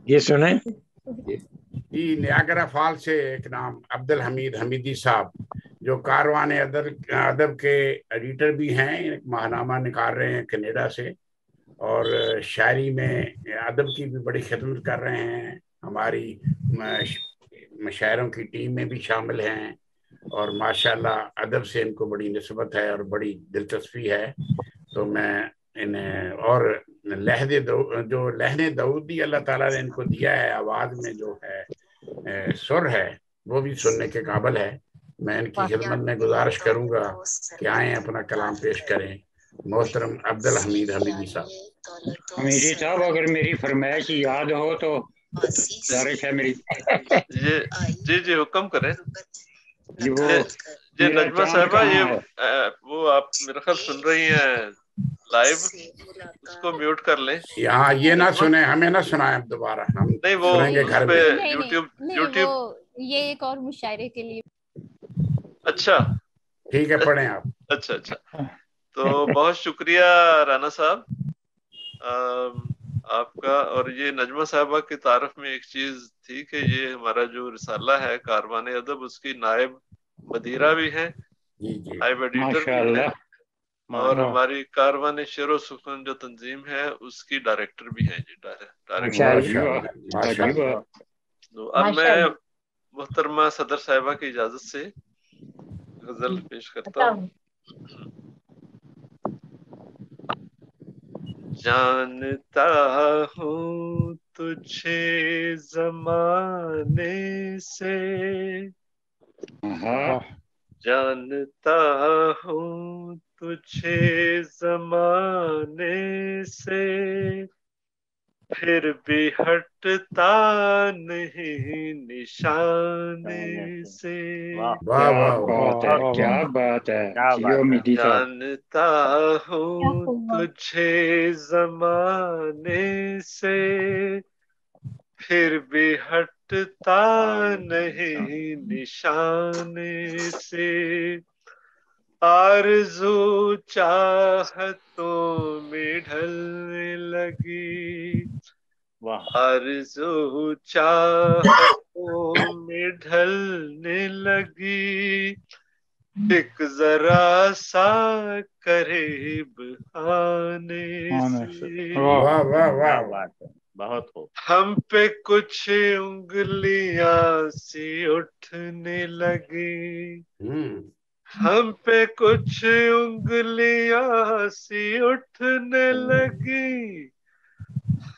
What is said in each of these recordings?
ये सुने। जी, Niagara fall से एक नाम अब्दुल हमीद हमीदी साहब, जो कारवान अदब अदब के एडिटर भी हैं, एक माहनामा निकाल रहे हैं कनाडा से, और शायरी में अदब की भी बड़ी खिदमत कर रहे हैं। हमारी शायरों की टीम में भी शामिल हैं, और माशाल्लाह अदब से इनको बड़ी निस्बत है और बड़ी दिलचस्पी है। तो मैं इन्हें, और जो लहने दाऊदी अल्लाह ताला ने इनको दिया है, आवाज में जो है सुर है, वो भी सुनने के काबिल है। मैं इनकी खिदमत में गुजारिश करूंगा कि आए अपना कलाम पेश करें, मोहतरम अब्दुल हमीद हमीदी साहब। हमीदी साहब, अगर मेरी फरमाइश याद हो तो गुजारिश है मेरी। ये जी जी हुक्म करें। जी, वो ये मेरा नजमा चांद साहबा, ये कहाँ है? वो आप मेरा ख्याल सुन रही हैं लाइव, उसको म्यूट कर लें। यहाँ ये ना सुने, हमें ना सुनाए अब दोबारा, हम नहीं, वो सुनेंगे उस घर पे में। नहीं नहीं यूट्यूब नहीं, यूट्यूब वो ये एक और मुशायरे के लिए। अच्छा ठीक है, पढ़ें आप। अच्छा अच्छा। तो बहुत शुक्रिया राना साहब आपका। और ये नजमा साहबा की तारफ में एक चीज थी कि ये हमारा जो रिसाला है कारवान अदब, उसकी नायब मदीरा भी है, जी जी, नायब एडिटर भी है, माशाल्लाह और माशाल्लाह हमारी कारवान शेर सुखन जो तंजीम है उसकी डायरेक्टर भी हैं जी, डायरेक्टर। माशाल्लाह। अजीब माशाल्लाह अजीब। माशाल्लाह। तो अब मैं मोहतरमा सदर साहिबा की इजाजत से गजल पेश करता हूँ। जानता हूँ तुझे जमाने से, हाँ, जानता हूँ तुझे जमाने से, फिर भी हटता नहीं निशाने से। वाह क्या वाह वाह। बात है, क्या बात है। जियो हमीदी साहब। जानता हूँ तुझे जमाने से, फिर भी हटता नहीं निशाने से। आरज़ू चाहतों में ढलने लगी, आरज़ू चाहतों में ढलने लगी, एक जरा सा करीब आने से। वाह वाह वाह। बहुत हो। हम पे कुछ उंगलियां सी उठने लगी, हम्म। हम पे कुछ उंगलियां सी उठने लगी,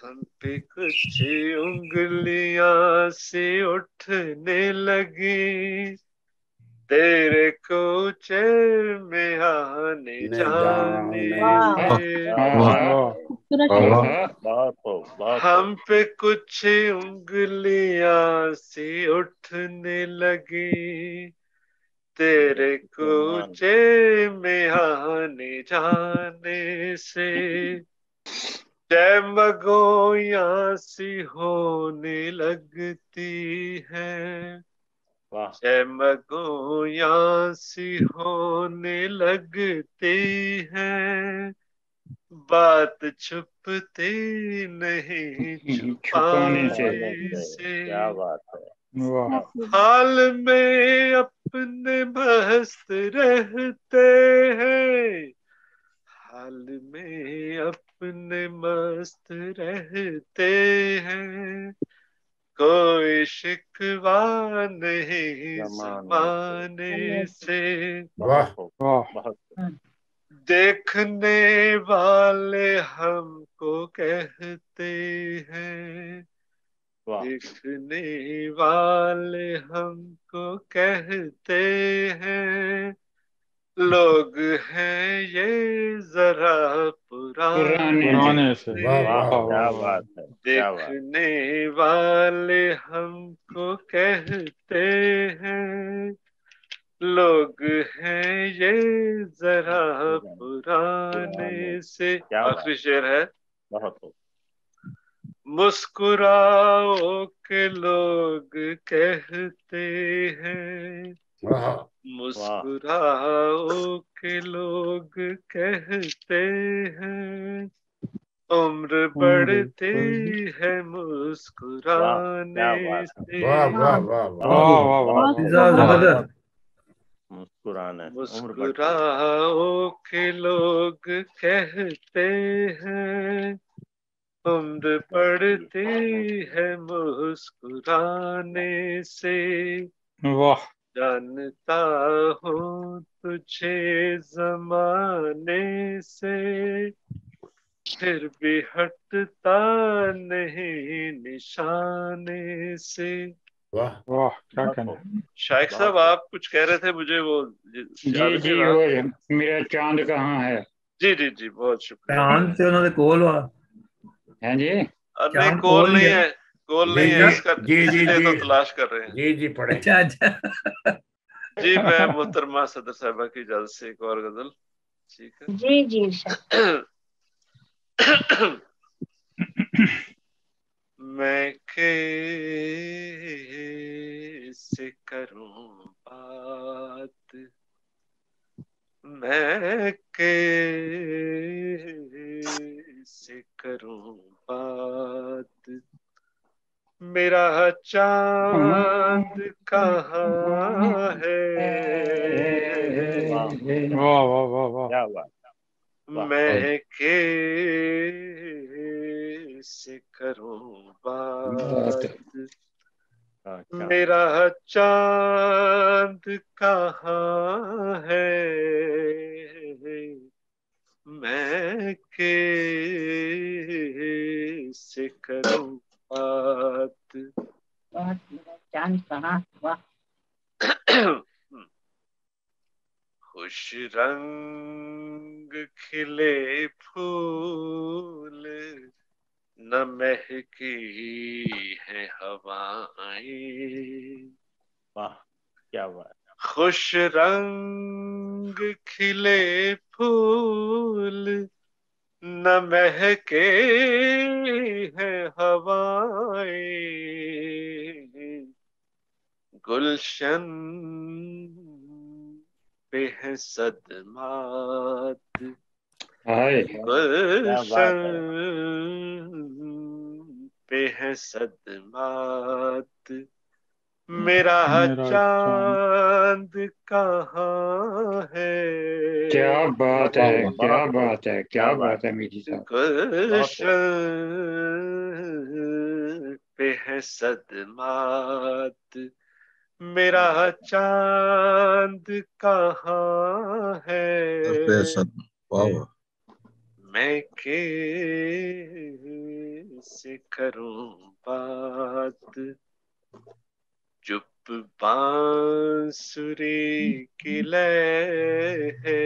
हम पे कुछ उंगलियां सी उठने लगी, तेरे कूचे में आने ने जाने जाने से। हम पे कुछ उंगलियां सी उठने लगी, तेरे कूचे में आने जाने से। जयमगोयां सी होने लगती है, जयमगोयां सी होने लगती है, बात छुपती नहीं छुपाने से। छुपाने से। क्या बात है। वाह। हाल में अपने मस्त रहते हैं, हाल में अपने मस्त रहते हैं, कोई शिकवा नहीं जमाने से। वाह। वाह। देखने वाले हमको कहते हैं, देखने वाले हमको कहते हैं, लोग हैं ये जरा पुराने से। वाह से। वाह क्या वाह। बात है। देखने वाले हमको कहते हैं, लोग हैं ये जरा पुराने से। आखिरी शेर है। बहुत। मुस्कुराओ के लोग कहते हैं, वाह। मुस्कुराओ के लोग कहते हैं, उम्र बढ़ती है मुस्कुराने से। वाह वाह वाह वाह वाह वाह वाह जबरदस्त। मुस्कुराना, उम्र बढ़ती मुस्कुराओ के लोग कहते हैं, उम्र बढ़ती है मुस्कुराने से। वाह। जानता हूँ तुझे जमाने से, फिर भी हटता नहीं निशाने से। वाह वाह क्या बहुत कहना। खूब, शाइख बहुत साहब, आप कुछ कह रहे थे, मुझे वो याद जी नहीं जी, रहा। वो मेरा चांद कहाँ है। जी जी जी, बहुत शुक्रिया। चांद से उन्होंने कोल हुआ। हैं जी। नहीं, चांद कॉल कोल ही नहीं है। है, कॉल जी नहीं जी है इसका, जी जी इसीलिए जी तो तलाश कर रहे हैं। जी जी पढ़े। अच्छा अच्छा। जी, मैं मोहतरमा सदर साहबा की इजाजत से एक और गजल। ठीक है जी जी इरशाद। मैं कैसे करूं बात, मैं कैसे करूं बात, मेरा चांद कहाँ है। वाह वाह वाह वाह। क्या बात, वाह, मैं कैसे करूं बात, अच्छा, मेरा चांद कहाँ है। मैं कैसे करूं बात। बहुत मेरा चांद कहाँ। वाह। खुश रंग खिले फूल, न महकी है हवाएं। वाह, क्या बात, खुश रंग खिले फूल, न महके है हवाएं। गुलशन पे है सदमात, हाय। क्या बात गुलशन है, पे है सदमात, मेरा मेरा चांद। चांद कहाँ है। क्या बात वाह, है, वाह, क्या बहुत खूब, बात है, क्या क्या बात, बात है मीठी साहब। बहुत खूब, गुलशन पे है सदमात, मेरा चांद कहाँ है। वाह वाह। मैं कैसे करूं बात, चुप बांसुरी की लय है,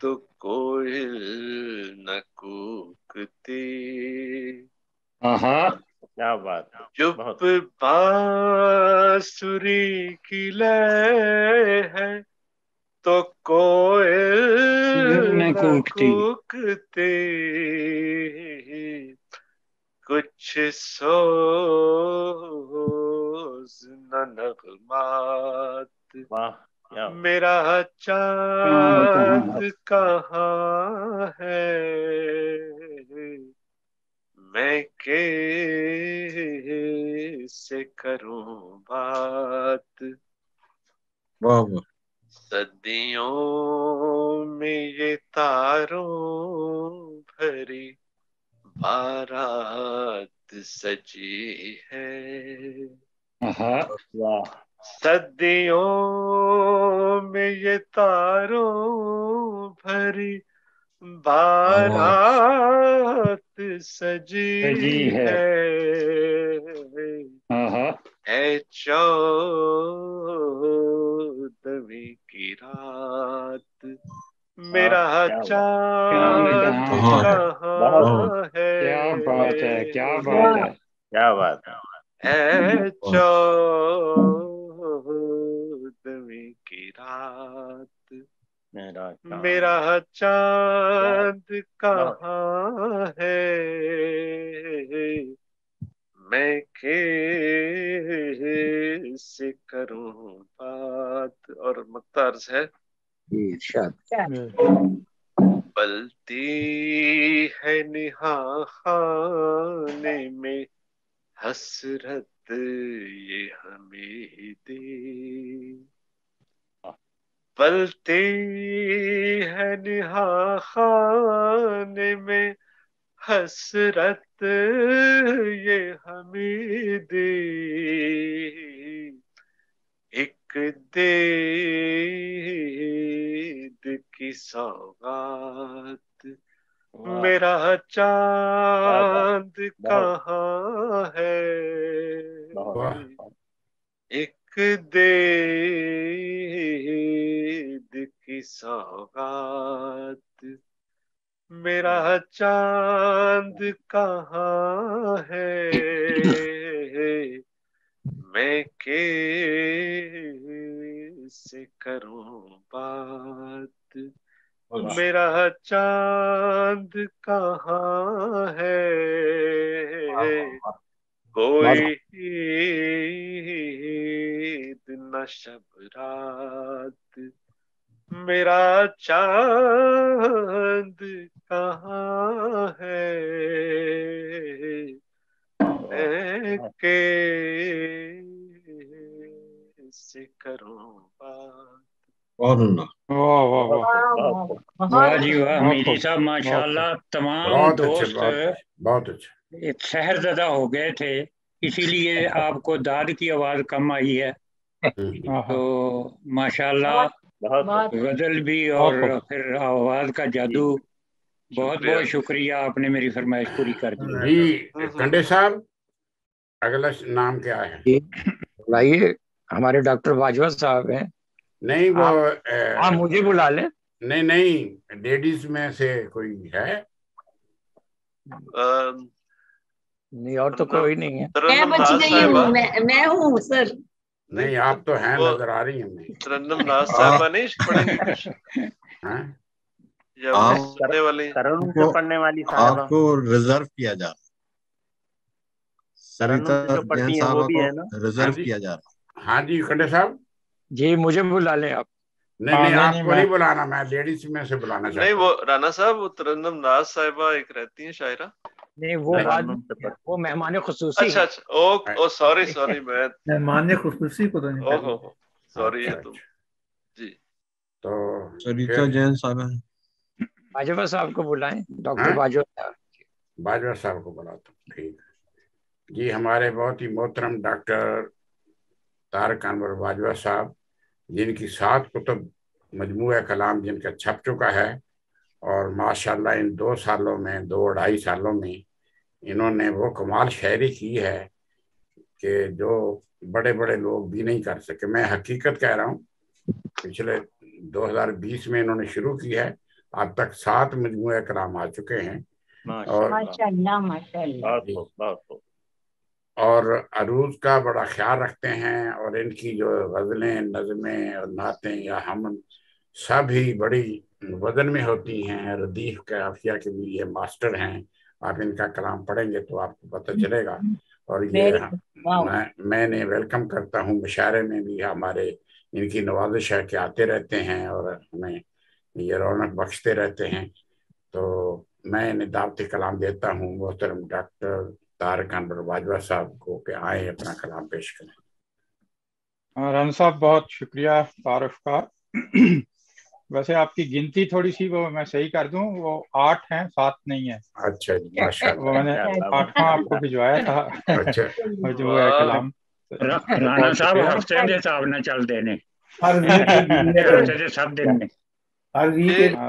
तो कोयल न कूकती। आहा। क्या बात, चुप बहुत, बांसुरी की लय है, तो कोयल न न कूकती। कूकती। कुछ सोज न नगमात, वाह, क्या बात, मेरा चांद कहाँ चांद है। कहाँ है। मैं कैसे करूं बात, वाह वाह। सदियों में ये तारों भरी बारात सजी है। आहा। वाह, सदियों में ये तारों भरी आवाज। बारात सजी सजी है। है। आहा। है चौदहवीं की रात, वाह, मेरा क्या बात, चांद चांद कहाँ कहाँ है। है। वाह वाह। कहाँ है। क्या बात है, क्या बात वाह। है। क्या बात है, है वाह चौदहवीं की रात, मेरा चांद, मेरा क्या, चांद बहुत, कहाँ है। मैं कैसे करूं बात। और मक्ता अर्ज है, इरशाद। पलती है निहाने में हसरत ये हमें दे, पलती है निहाने में हसरत ये हमें दे, एक देद की सौगात मेरा चांद कहाँ है, एक देद की सौगात मेरा चांद कहाँ है, मैं कैसे करूं बात मेरा चांद कहाँ है, कोई दिन शब रात मेरा चांद कहाँ है, कैसे करूं बात। और अल्लाह वाह वाह वाह वाह जी वाह बहुत हमीदी साहब माशाल्लाह। तमाम बहुत अच्छे, दोस्त बहुत अच्छे। शहरज़दा हो गए थे, इसीलिए आपको दाद की आवाज कम आई है। तो माशाल्लाह बहुत गजल भी और फिर आवाज का जादू। बहुत बहुत शुक्रिया, आपने मेरी फरमाइश पूरी कर दी। जी कंडे साहब, अगला नाम क्या है? बुलाइए, हमारे डॉक्टर बाजवा साहब हैं। नहीं वो आप मुझे बुला लें। नहीं नहीं, लेडीज में से कोई है? नहीं, और तो कोई नहीं है। मैं बच गई हूँ, मैं हूँ सर। नहीं आप तो हैं, नजर आ रही हैं। तरन्नुम नाज साहिबा नहीं पढ़ेंगी कुछ? हैं? या पढ़ने वाली? तरन्नुम से पढ़ने वाली साहबा आपको रिजर्व किया जा रहा, तरन्नुम सरिता से जो पढ़ती जैन हैं वो साहबा भी है ना? को रिजर्व किया जा रहा। हाँ जी कंडे साहब। जी मुझे बुला लें आप। नहीं नहीं, आपको नहीं बुलाना, मैं लेडीज में से बुलाना चाहता नहीं, हूँ। वो राना साहब, वो तरन्नुम नाज साहिबा एक रहती हैं शायरा। नहीं वो बात, वो मेहमान खुसूसी अच्छा अच्छा, ओ सॉरी सॉरी, मैं मेहमान खुसूसी को तो नहीं। ओहो सॉरी, ये तो जी। तो सरिता जैन साहब है, बाजवा साहब को बुलाएं, डॉक्टर बाजवा साहब। बाजवा साहब को बुलाता हूँ, ठीक है जी। हमारे बहुत ही मोहतरम डॉक्टर तारक अनवर बाजवा साहब, जिनकी 7 कुतुब मजमूआ कलाम जिनका छप चुका है, और माशाल्लाह इन 2 सालों में, 2-2.5 सालों में इन्होंने वो कमाल शायरी की है कि जो बड़े बड़े लोग भी नहीं कर सके। मैं हकीकत कह रहा हूँ, पिछले 2020 में इन्होंने शुरू की है, अब तक 7 मजमूए कलाम आ चुके हैं। और माशाल्लाह माशाल्लाह। और अरूज का बड़ा ख्याल रखते हैं, और इनकी जो गजलें, नज़में और नातें या हमन सब ही बड़ी वजन में होती हैं। रदीफ काफिया के भी ये मास्टर हैं, आप इनका कलाम पढ़ेंगे तो आपको पता चलेगा। और ये मैंने वेलकम करता हूँ, मुशायरे में भी हमारे इनकी नवाजिश है कि आते रहते हैं और हमें ये रौनक बख्शते रहते हैं। तो मैं इन्हें दावती कलाम देता हूँ मोहतरम डॉक्टर तारक अनवर बाजवा साहब को कि आए अपना कलाम पेश करें। राना साहब बहुत शुक्रिया तारुफ का। वैसे आपकी गिनती थोड़ी सी वो मैं सही कर दूं, वो 8 हैं, 7 नहीं है। अच्छा जी, माशाल्लाह। वो मैंने 8वां आपको भिजवाया था। अच्छा जो है कलाम राना साहब हफ्ते के हिसाब न चल देने, सब दिन में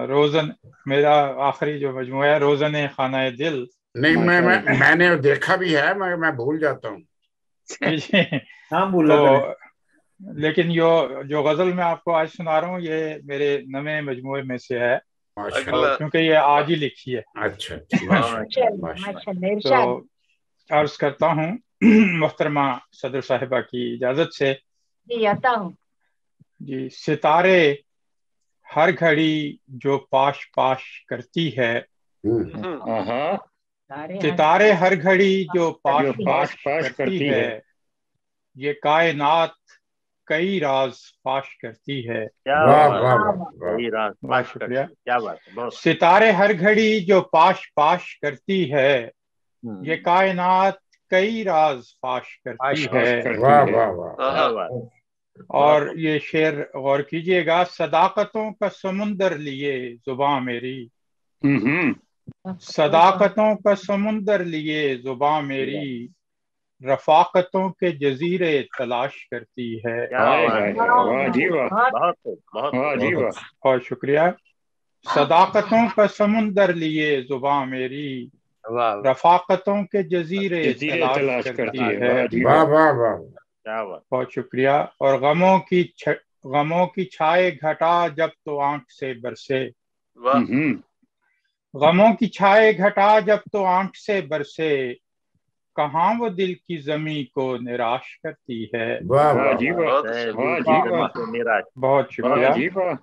रोजन मेरा आखिरी जो मजमूआ है रोजन खाना दिल। नहीं मैंने देखा भी है, मगर मैं भूल जाता हूँ। तो लेकिन जो गजल मैं आपको आज सुना रहा हूँ ये मेरे नवे मजमूए में से है, क्योंकि ये आज ही लिखी है। अच्छा तो अर्ज करता हूँ मोहतरमा सदर साहिबा की इजाजत से। जी आता हूँ जी। सितारे हर घड़ी जो पाश पाश करती है, सितारे हर घड़ी जो पाश पाश करती है, ये कायनात कई राज फाश करती है। क्या वाह बात वाह है, वाह वाह। सही रात बहुत पाश शुक्रिया। करती है। क्या बात है, बहुत सितारे हर घड़ी जो पाश पाश करती है, ये कायनात कई राज फाश करती फाश है। करती वाह है। वाह वाह। क्या हाँ बात है, और ये शेर गौर कीजिएगा, सदाकतों का समुंदर लिए जुबां मेरी, सदाकतों का समुंदर लिए जुबां मेरी, रफाकतों के जजीरे तलाश करती है। क्या हाय बात हाय है, हाय, वाह जी वाह, बहुत खूब, बहुत वाह खूब। जी वाह। बहुत शुक्रिया। सदाकतों का समुंदर लिए जुबां मेरी, वाह रफाकतों के जजीरे जजीरे तलाश तलाश करती करती है, है। वाह जी वाह वाह। वाह वाह। क्या बात, बहुत शुक्रिया। और गमों की छाए घटा जब तो आंख से बरसे, वाह गमों की छाए घटा जब तो आंख से बरसे, कहाँ वो दिल की जमी को निराश करती है। वाह वाह वाह जी वाह। वाह, बहुत है अच्छा। वाह दिल जी की वाह, जमी को निराश। बहुत वाह शुक्रिया। जी वाह।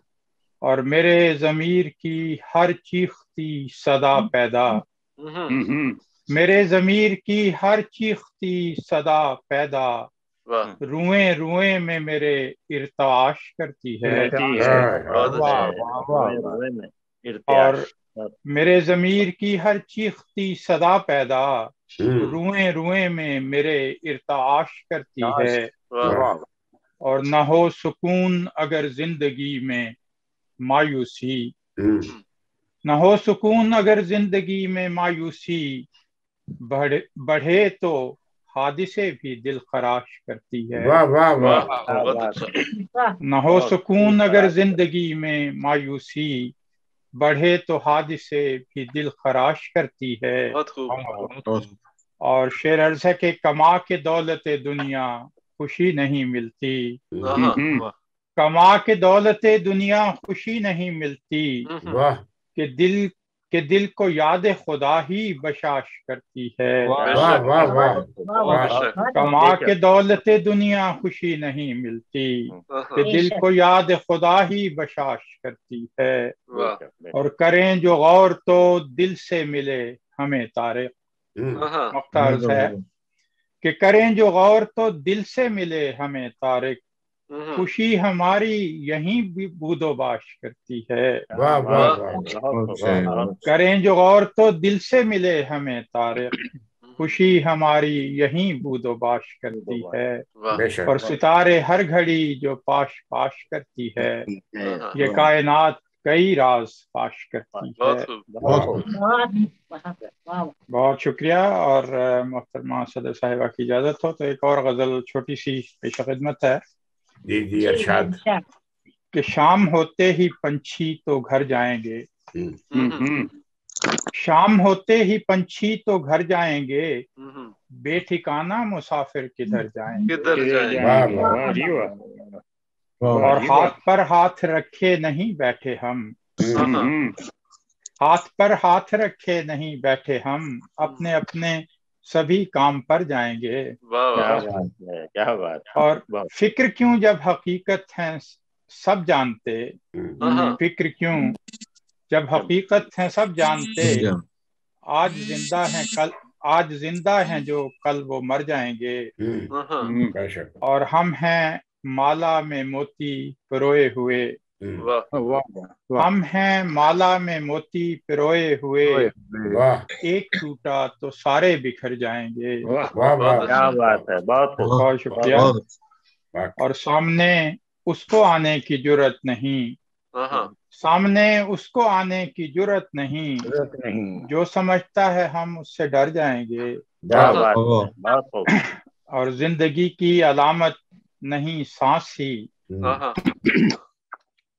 और मेरे जमीर की हर चीखती सदा पैदा, मेरे जमीर की हर चीखती सदा पैदा, वाह रुएं रुएं में मेरे इर्ताश करती है। करती है। बहुत बहुत अच्छा। है, रोए रोए में और इर्तियाश। मेरे जमीर की हर चीखती सदा पैदा, हम्म, रुएं रुएं में मेरे इर्ताश करती है। वाह वाह। और न हो सुकून अगर जिंदगी में मायूसी, हम्म, न हो सुकून अगर जिंदगी में मायूसी, बढ़े तो हादिसे भी दिल खराश करती है। वाह वाह वाह वाह। क्या बहुत बात अच्छा। है, न हो बहुत सुकून दिल अगर खराश। जिंदगी में मायूसी, बढ़े तो हादिसे भी दिल खराश करती है। बहुत खूब। बहुत और शेर अर्ज है कि कमा के दौलत दुनिया खुशी नहीं मिलती, हाँ वाह कमा के दौलत दुनिया खुशी नहीं मिलती, वाह कि दिल को याद खुदा ही बशाश करती है। वाह बेशक वाह वाह। वाह बेशक। कमा के दौलत दुनिया खुशी नहीं मिलती, कि दिल को याद खुदा ही बशाश करती है। वाह और करें जो गौर तो दिल से मिले हमें तारे, हाँ मख्तार है कि करें जो गौर तो दिल से मिले हमें तारिक, खुशी हमारी यहीं भी बूदोबाश करती है। वाह वाह वाह। बहुत बहुत करें जो गौर तो दिल से मिले हमें तारिक, खुशी हमारी यहीं बूदोबाश करती है। वाह बेशक। और सितारे हर घड़ी जो पाश पाश करती है, हाँ ये कायनात कई राज पाश करती है। बहुत खूब। बहुत खूब। बहुत शुक्रिया। और मोहतरमा सदर साहिबा की इजाजत हो तो एक और गजल छोटी सी पेश खिदमत है जी जी अरशाद। कि शाम होते ही पंछी तो घर जाएंगे, शाम होते ही पंछी तो घर जाएंगे, बेठिकाना मुसाफिर किधर जाएंगे। किधर जाएंगे। वाह वाह वाह। जी वाह, वाह। और हाथ पर हाथ रखे नहीं बैठे हम, हाँ हाथ पर हाथ रखे नहीं बैठे हम, अपने अपने सभी काम पर जाएंगे। वाह क्या वाह। बात है, क्या बात है। और बहुत फिक्र क्यों जब हकीकत है सब जानते, हाँ फिक्र क्यों जब हकीकत है सब जानते, आज जिंदा है कल, आज जिंदा है जो कल वो मर जाएंगे। हाँ बेशक। और हम हैं माला में मोती पिरोए हुए, वाह हम हैं माला में मोती पिरोए हुए, वाह एक टूटा तो सारे बिखर जाएंगे। वाह वाह। बहुत क्या अच्छा। बात है, बहुत खूब। बहुत शुक्रिया। वाह। और सामने उसको आने की जुर्रत नहीं, हाँ सामने उसको आने की जुर्रत नहीं, जो समझता है हम उससे डर जाएंगे। क्या वाह बात है, बहुत खूब। और जिंदगी की अलामत नहीं सांस ही, हाँ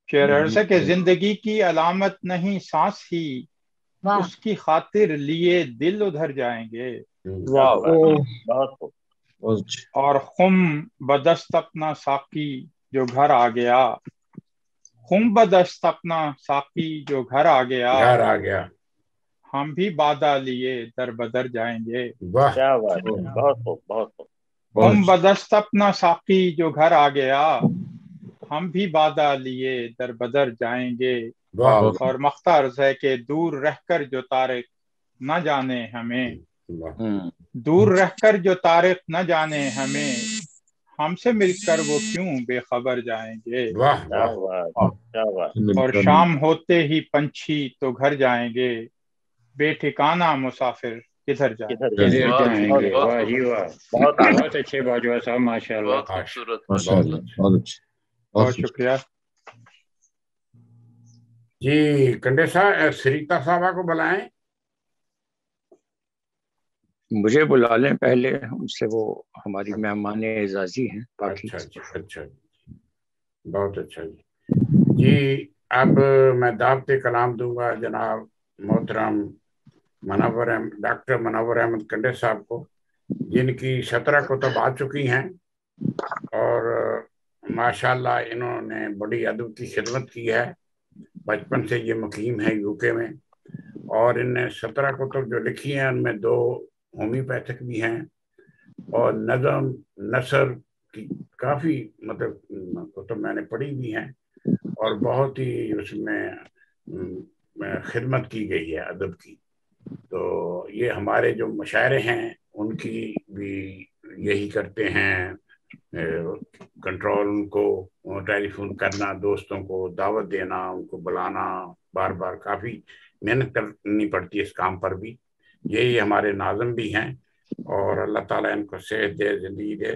शेर अर्ज़ है कि जिंदगी की अलामत नहीं सांस ही, उसकी खातिर लिए दिल उधर जाएंगे। क्या बात है, बहुत खूब। और खुम बदस्त अपना साकी जो घर आ गया, खुम बदस्त अपना साकी जो घर आ गया, घर आ गया। हम भी बादा लिए दर बदर जाएंगे। वाह। क्या बात है, बहुत खूब, बहुत खूब। खुम बदस्त अपना साकी जो घर आ गया, हम भी बादा लिए दर बदर जाएंगे। वाह और मख्ता अर्ज़ है कि दूर रहकर जो तारिक न जाने हमें, वाह। दूर रहकर जो तारिक न जाने हमें, हमसे मिलकर वो क्यों बेखबर जाएंगे। वाह क्या वाह बात, क्या बात। और शाम होते ही पंछी तो घर जाएंगे, बेठिकाना मुसाफिर किधर जाएंगे। किधर किधर वाह, जाएंगे। बहुत वाह जी वाह, बहुत बहुत अच्छे बाजवा साहब, माशाल्लाह। बहुत खूबसूरत। माशाल्लाह, बहुत अच्छे, बहुत बहुत शुक्रिया। जी। कंडे साहब, सरिता साहबा को बुलाएं। मुझे बुला लें पहले, उनसे वो हमारी मेहमान एजाजी हैं बाकी। अच्छा अच्छा अच्छा, बहुत अच्छा जी। जी, अब मैं दावत कलाम दूंगा जनाब मोहतरम डॉक्टर मुनव्वर अहमद कंडे साहब को, जिनकी 17 कुतुब आ चुकी हैं और माशाल्लाह इन्होंने बड़ी अदब की खिदमत की है। बचपन से ये मुकीम है यूके में, और इनने 17 कुतुब जो लिखी हैं उनमें 2 होम्योपैथिक भी हैं, और नज़म नसर की काफ़ी मतलब कुतुब मैंने पढ़ी भी हैं, और बहुत ही उसमें खिदमत की गई है अदब की। तो ये हमारे जो मुशायरे हैं उनकी भी यही करते हैं, कंट्रोल, उनको टेलीफोन करना, दोस्तों को दावत देना, उनको बुलाना, बार बार काफ़ी मेहनत करनी पड़ती है इस काम पर भी। यही हमारे नाज़म भी हैं, और अल्लाह ताला इनको सेहत दे, जिंदगी दे।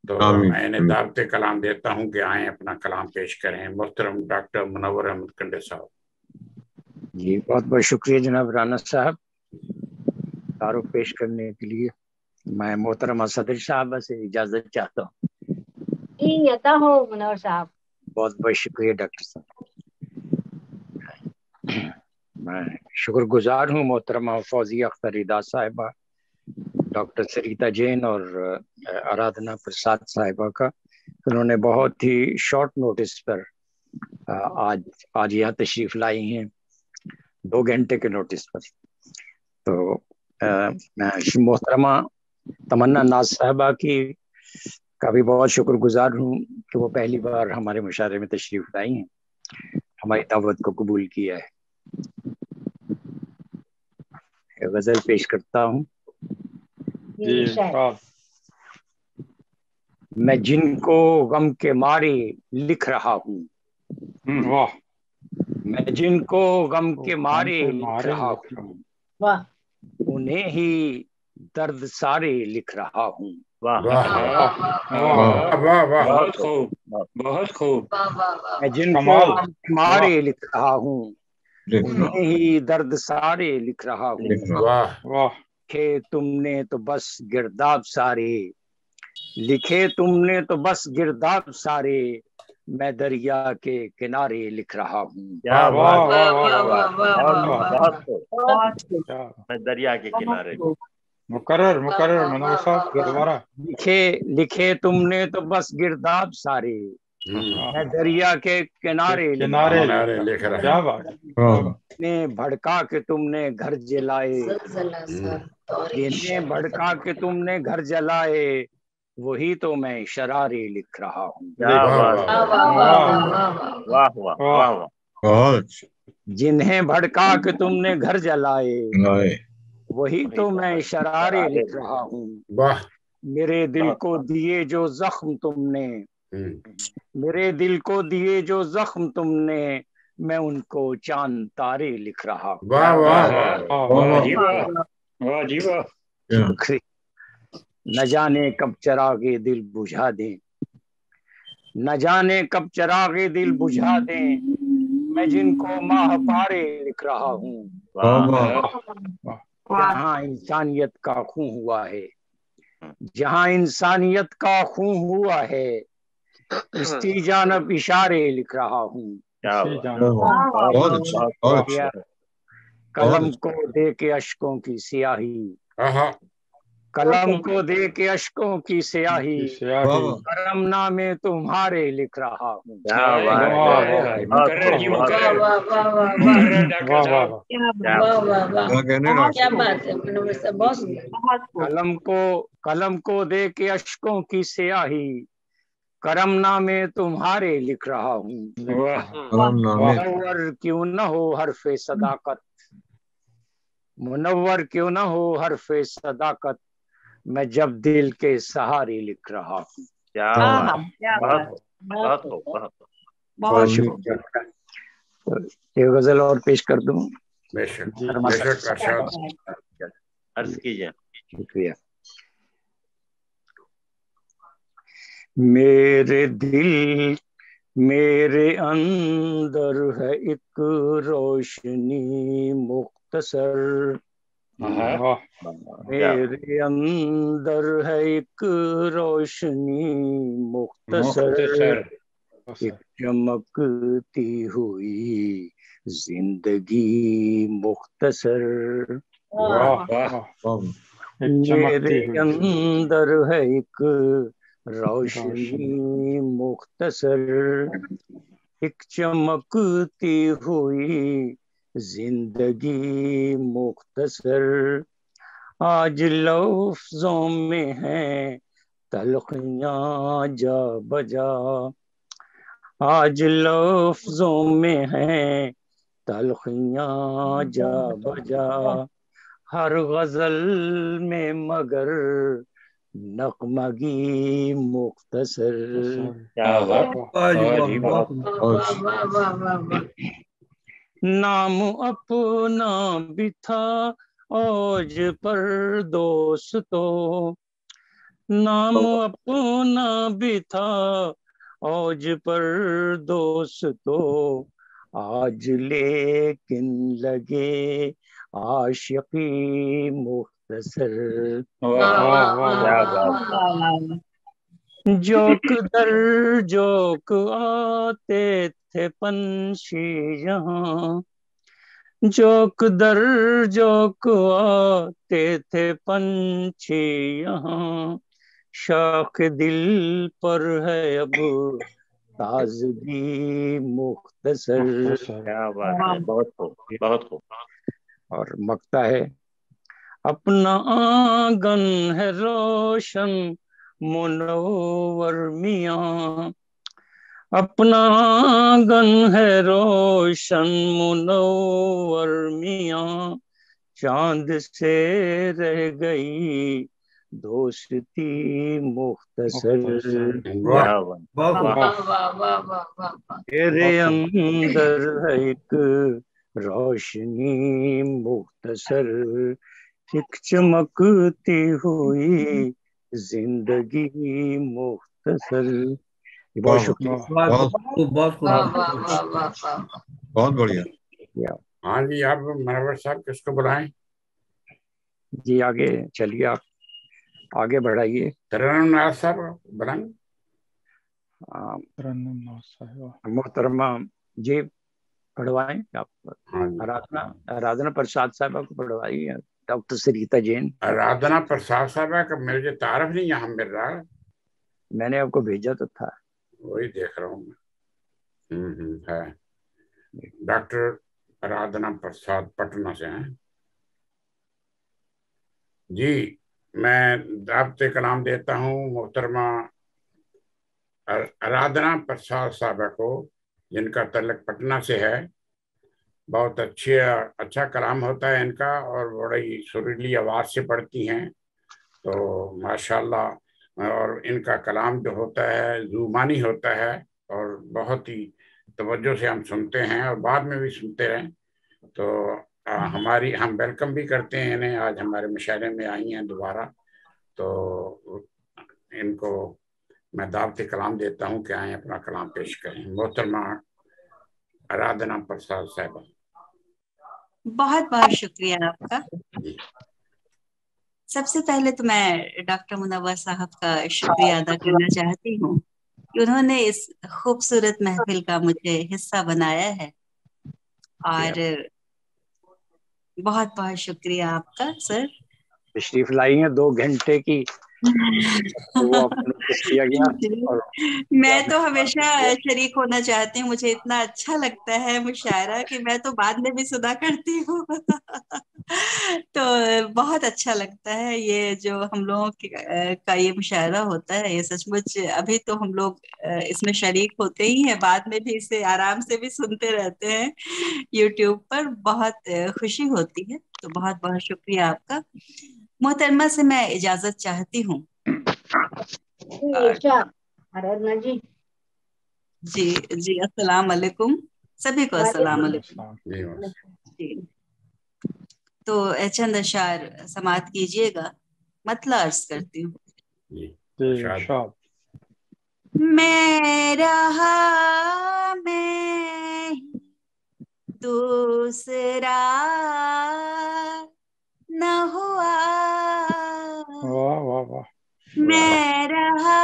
तो मैं इन्हें दावत कलाम देता हूँ कि आए अपना कलाम पेश करें। मोहतरम डॉक्टर मुनव्वर अहमद कंडे साहब। जी बहुत बहुत शुक्रिया जनाब राना साहब तारुफ पेश करने के लिए। मैं मोहतरमा सदर साहब से इजाजत चाहता हूँ। मुनव्वर साहब, बहुत बहुत शुक्रिया डॉक्टर साहब। मैं शुक्रगुजार हूँ मोहतरमा फौजिया अख्तर रिदा साहिबा, डॉक्टर सरिता जैन और आराधना प्रसाद साहिबा का। उन्होंने बहुत ही शॉर्ट नोटिस पर आज यहाँ तशरीफ लाई हैं, 2 घंटे के नोटिस पर। तो मैं मोहतरमा तमन्ना नाज साहिबा की का भी बहुत शुक्रगुजार हूँ कि वो पहली बार हमारे मुशायरे में तशरीफ लाई हैं, हमारी दावत को कबूल किया है। गजल पेश करता हूँ। मैं जिनको गम के मारे लिख रहा हूँ, वाह, मैं जिनको गम के मारे लिख रहा हूँ, वाह, उन्हें ही दर्द सारे लिख रहा हूँ। वाह वाह वाह, बहुत खूब, बहुत खूब। मैं जिनको गम के मारे लिख रहा हूँ, उन्हें ही दर्द सारे लिख रहा हूँ। वाह वाह, लिखे तुमने तो बस गिरदाब सारे, लिखे तुमने तो बस गिरदाब सारे, मैं दरिया के किनारे लिख रहा हूँ। क्या वाह, बात, वाह, क्या वाह, बात, बहुत क्या मैं दरिया के किनारे। मुकर्रर मुनव्वर साहब दोबारा। लिखे तुमने तो बस गिरदाब सारे, मैं दरिया के किनारे लिख रहा। क्या बात। ने भड़का के तुमने घर जलाए, जिन्हें भड़का के तुमने घर जलाए, वही तो मैं शरारे लिख रहा हूँ। क्या बात, वाह वाह वाह वाह। जिन्हें भड़का के तुमने घर जलाए, वही तो मैं शरारे लिख रहा हूँ। वाह, मेरे दिल को दिए जो जख्म तुमने, मेरे दिल को दिए जो जख्म तुमने, मैं उनको चांद तारे लिख रहा हूँ। वाह वाह वाह जी वाह, वाह जी वाह। न जाने कब चरागे दिल बुझा दे, न जाने कब चरागे दिल बुझा दे, मैं जिनको माह पारे लिख रहा हूँ। जहाँ इंसानियत का खून हुआ है, जहाँ इंसानियत का खून हुआ है, इसी जानब इशारे लिख रहा हूँ। कलम को दे के अश्कों की स्याही, कलम को दे के अश्कों की स्याही, करम नामे तुम्हारे लिख रहा हूँ। कलम को दे के अश्कों की स्याही, करम नामे तुम्हारे लिख रहा हूँ। मुनव्वर क्यों न हो हरफे सदाकत, मुनव्वर क्यों न हो हरफे सदाकत, मैं जब दिल के सहारे लिख रहा हूँ। क्या हाँ बात, हाँ, क्या बहुत बात, खूब, बहुत बहुत खूब, खूब, बहुत खूब। बहुत बहुत शुक्रिया आपका। तो एक गजल और पेश कर दूं। बेशक जी जी, बेशक अरशद। अर्ज कीजिए। शुक्रिया। मेरे दिल मेरे अंदर है एक रोशनी मुख्तसर, मेरे अंदर है एक रोशनी मुख्तसर, एक चमकती हुई जिंदगी मुख्तसर। मेरे अंदर है एक रोशनी मुख्तसर, एक चमकती हुई जिंदगी मुख्तसर। आज लफ्जों में है तलखियां जा बजा, आज लफ्जों में है तलखियां जा बजा, हर गजल में मगर नगमगी मुख्तसर। क्या बात, नाम अपना भी था औज पर दोस्तों, नाम अपना भी था औज पर दोस्तों, आज लेकिन लगे आशिकी मुख्तसर। क्या बात, जोक दर जोक आते थे पंछी यहाँ, जोक दर जोक आते थे पंछी यहाँ, शाख दिल पर है अब ताजगी मुख्तसर। क्या बात है, बहुत खूब, बहुत खूब। और मकता है, अपना आंगन है रोशन मुनव्वर मियाँ, अपना आंगन है रोशन मुनव्वर मियाँ, चांद से रह गई दोस्ती मुख्तसर। तेरे अंदर है एक रोशनी मुख्तसर, एक चमकती हुई जिंदगी मुख्तसर। बहुत शुक्रिया। बहुत बढ़िया। हाँ जी, आप मनोवर साहब किसको बुलाएं? जी आगे चलिए, आप आगे बढ़ाइए। तरन्नुम नाज साहब बुलाएं। मोहतरमा जी पढ़वाएं आप। हाँ जी, आराधना प्रसाद साहब को पढ़वाइए। डॉक्टर सरिता जैन। आराधना प्रसाद साहब का मुझे तारफ नहीं यहाँ मिल रहा। मैंने आपको भेजा तो था, वही देख रहा हूँ मैं। है डॉक्टर आराधना प्रसाद पटना से हैं जी। मैं दावते कलाम देता हूँ मोहतरमा आराधना प्रसाद साहब को, जिनका तल्लक पटना से है। बहुत अच्छा कलाम होता है इनका और बड़ी सुरीली आवाज से पढ़ती हैं, तो माशाल्लाह। और इनका कलाम जो होता है ज़ुबानी होता है और बहुत ही तवज्जो से हम सुनते हैं और बाद में भी सुनते रहें। तो हम वेलकम भी करते हैं इन्हें। आज हमारे मुशायरे में आई हैं दोबारा, तो इनको मैं दावत कलाम देता हूँ कि आए अपना कलाम पेश करें। मोहतरमा आराधना प्रसाद साहब। बहुत बहुत शुक्रिया आपका। सबसे पहले तो मैं डॉक्टर मुनव्वर साहब का शुक्रिया अदा करना चाहती हूँ कि उन्होंने इस खूबसूरत महफिल का मुझे हिस्सा बनाया है, और बहुत बहुत शुक्रिया आपका सर। तशरीफ लाई हैं 2 घंटे की, वो आपको किया गया। और मैं तो हमेशा शरीक होना चाहती हूँ, मुझे इतना अच्छा लगता है मुशायरा कि मैं तो बाद में भी सुना करती हूँ। तो बहुत अच्छा लगता है ये जो हम लोगों का ये मुशायरा होता है। ये सचमुच अभी तो हम लोग इसमें शरीक होते ही हैं, बाद में भी इसे आराम से भी सुनते रहते हैं यूट्यूब पर। बहुत खुशी होती है। तो बहुत बहुत शुक्रिया आपका। मोहतरमा से मैं इजाजत चाहती हूँ। आराधना जी। जी जी, अस्सलाम वालेकुम, सभी को अस्सलाम वालेकुम जी। तो चंद अशार समात कीजिएगा, मतला अर्ज करती हूँ। मैं रहा मैं दूसरा न हुआ, वाह वाह वाह, मैं रहा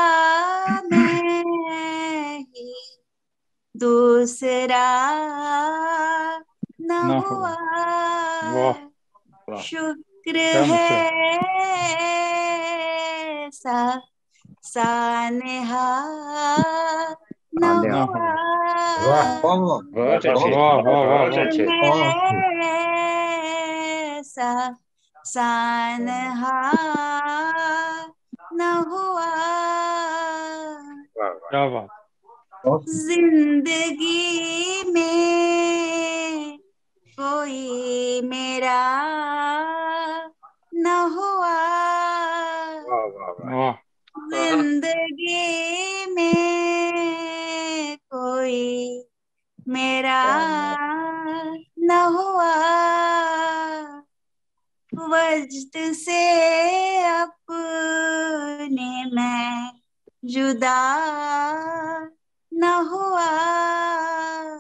मैं ही दूसरा न हुआ। वाह, शुक्र क्या है मतलब? सानेहा न ना हुआ। बहुत अच्छे, वाह वाह वाह बहुत अच्छे। सानहा न हुआ। क्या बात। जिंदगी में कोई मेरा न हुआ। जिंदगी में कोई मेरा न हुआ। वजद से अपने मैं जुदा न हुआ।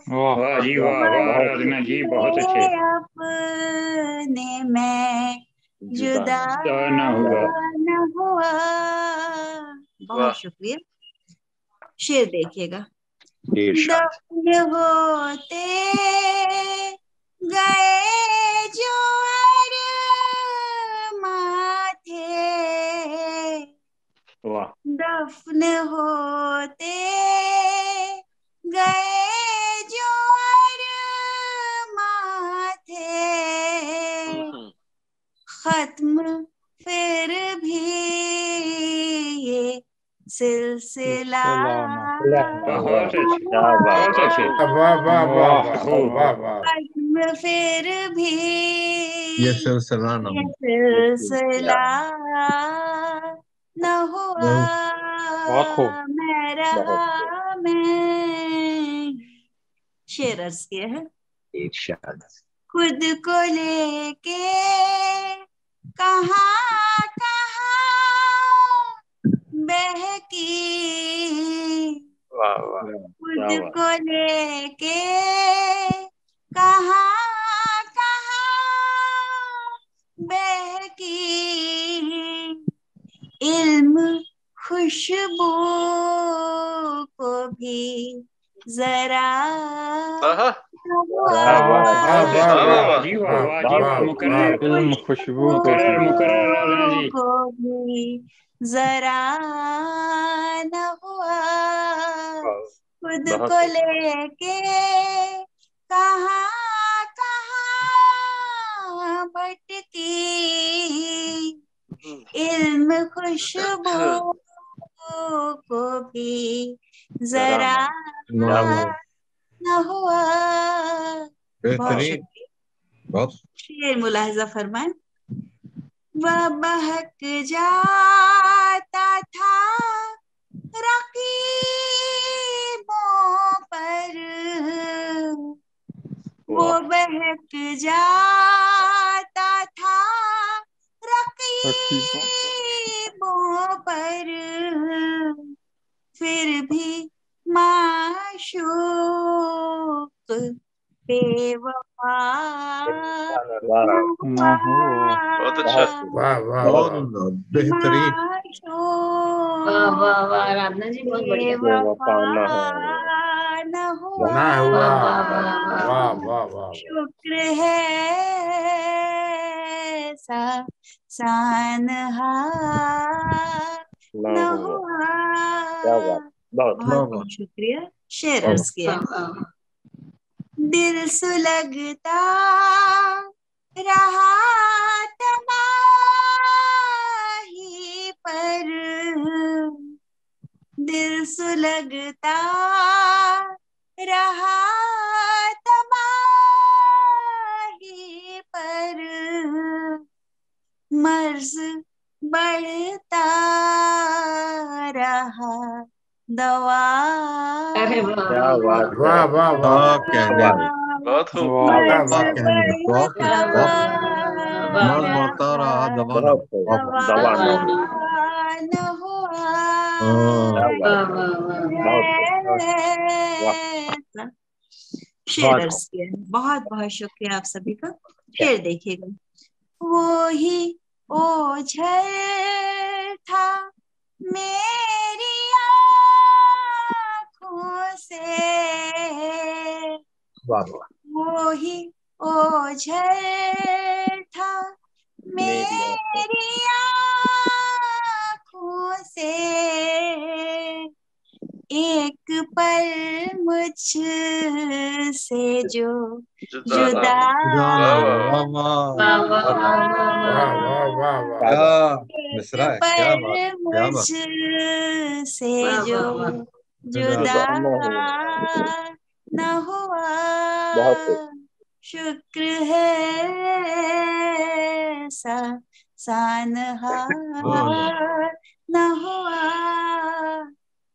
वाह जी वाह वाह आराधना जी, बहुत अच्छे। अपने मैं जुदा ना हुआ। न हुआ। बहुत शुक्रिया। शेर देखिएगा। दफन होते गए जो माथे, दफन होते गए जो माथे, खत्म फिर भी ये सिलसिला बहुत अच्छे, बहुत अच्छे। खत्म फिर भी ये सिलसिला न ये हो। सिलसिला न हुआ। मैं रहा मैं। शेर अर्ज किया है। खुद को लेके कहाँ कहाँ बहकी, खुद को लेके कहाँ कहाँ बहकी। इल्म खुशबू को भी जरा खुशबू को भी जरा न हुआ। खुद को लेके कहाँ कहाँ भटकी। इल्म खुशबू को भी जरा न हुआ। बेहतरीन। बहुत शेर मुलाहिजा फरमाएं। वह बहक जाता था रकीबों पर, वो बहक जाता था रकीबों पर, फिर भी माशूक बेवफा बहुत अच्छा, बेहतरीन। आराधना जी बहुत बढ़िया। न हुआ। शुक्र है सानहा न हुआ। बहुत बहुत शुक्रिया। शेर अर्ज किया। दिल सुलगता रहा तबाही पर, दिल सुलगता रहा तबाही पर, मर्ज बढ़ता रहा दवा। अरे क्या बात है। वाह वाह वाह वाह कहने में, बहुत खूब। वाह दवा कहने में, बहुत खूब, बहुत खूब। मर्द मरता रहा, दवा ना बहुत खूब। दवा न हो। न हुआ क्या बात है। बहुत खूब। वाह। शेर अर्ज किया है। बहुत बहुत शुक्रिया आप सभी का। शेर देखिएगा। वो ही ओझल था मेरी आँखों से, वाह वाह। वो ही ओझल था मेरी आँखों से, एक पल मुझसे जो जुदा वाह वाह वाह वाह वाह वाह। क्या मिसरा है, क्या बात, क्या बात। मुझसे जो जुदा न हुआ, बहुत खूब। शुक्र है सानहा न हुआ।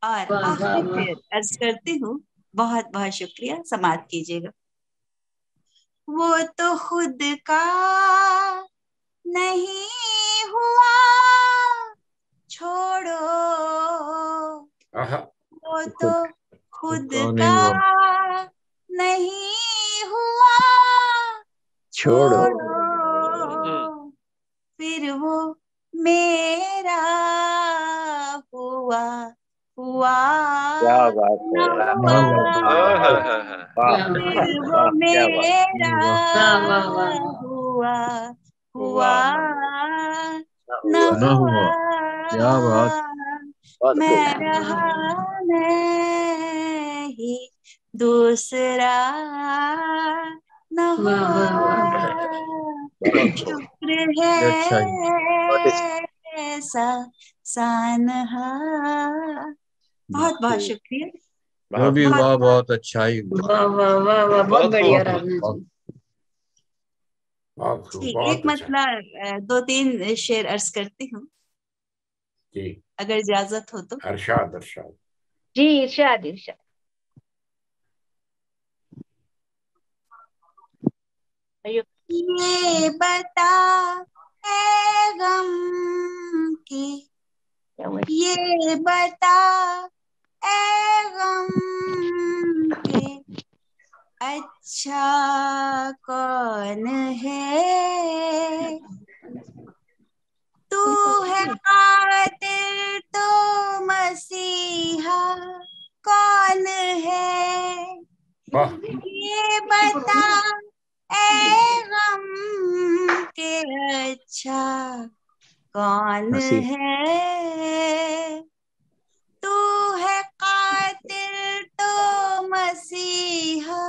और आखिरी शेर अर्ज करती हूँ। बहुत बहुत शुक्रिया, समाप्त कीजिएगा। वो तो खुद का नहीं हुआ, छोड़ो। वो तो खुद का नहीं हुआ, छोड़ो। फिर वो मेरा हुआ हुआ क्या बात है। फिर वो मेरा हुआ हुआ न हुआ। क्या बात। मैं रहा नहीं दूसरा न हुआ, शुक्र है ऐसा सानहा। बहुत बहुत शुक्रिया। वो भी वाह, बहुत अच्छा ही हुआ। वाह वाह वाह वाह, बहुत बढ़िया राधना जी। ठीक, एक मतलब 2-3 शेर अर्ज करती हूँ जी, अगर इजाजत हो तो। अरशाद अरशाद। जी, इरशाद इरशाद। ये बता ए गम के, ये बता ए गम के, अच्छा कौन है? तू है कातिल तो मसीहा कौन है? ये बता ए गम के, अच्छा कौन है? तू है कातिल तो मसीहा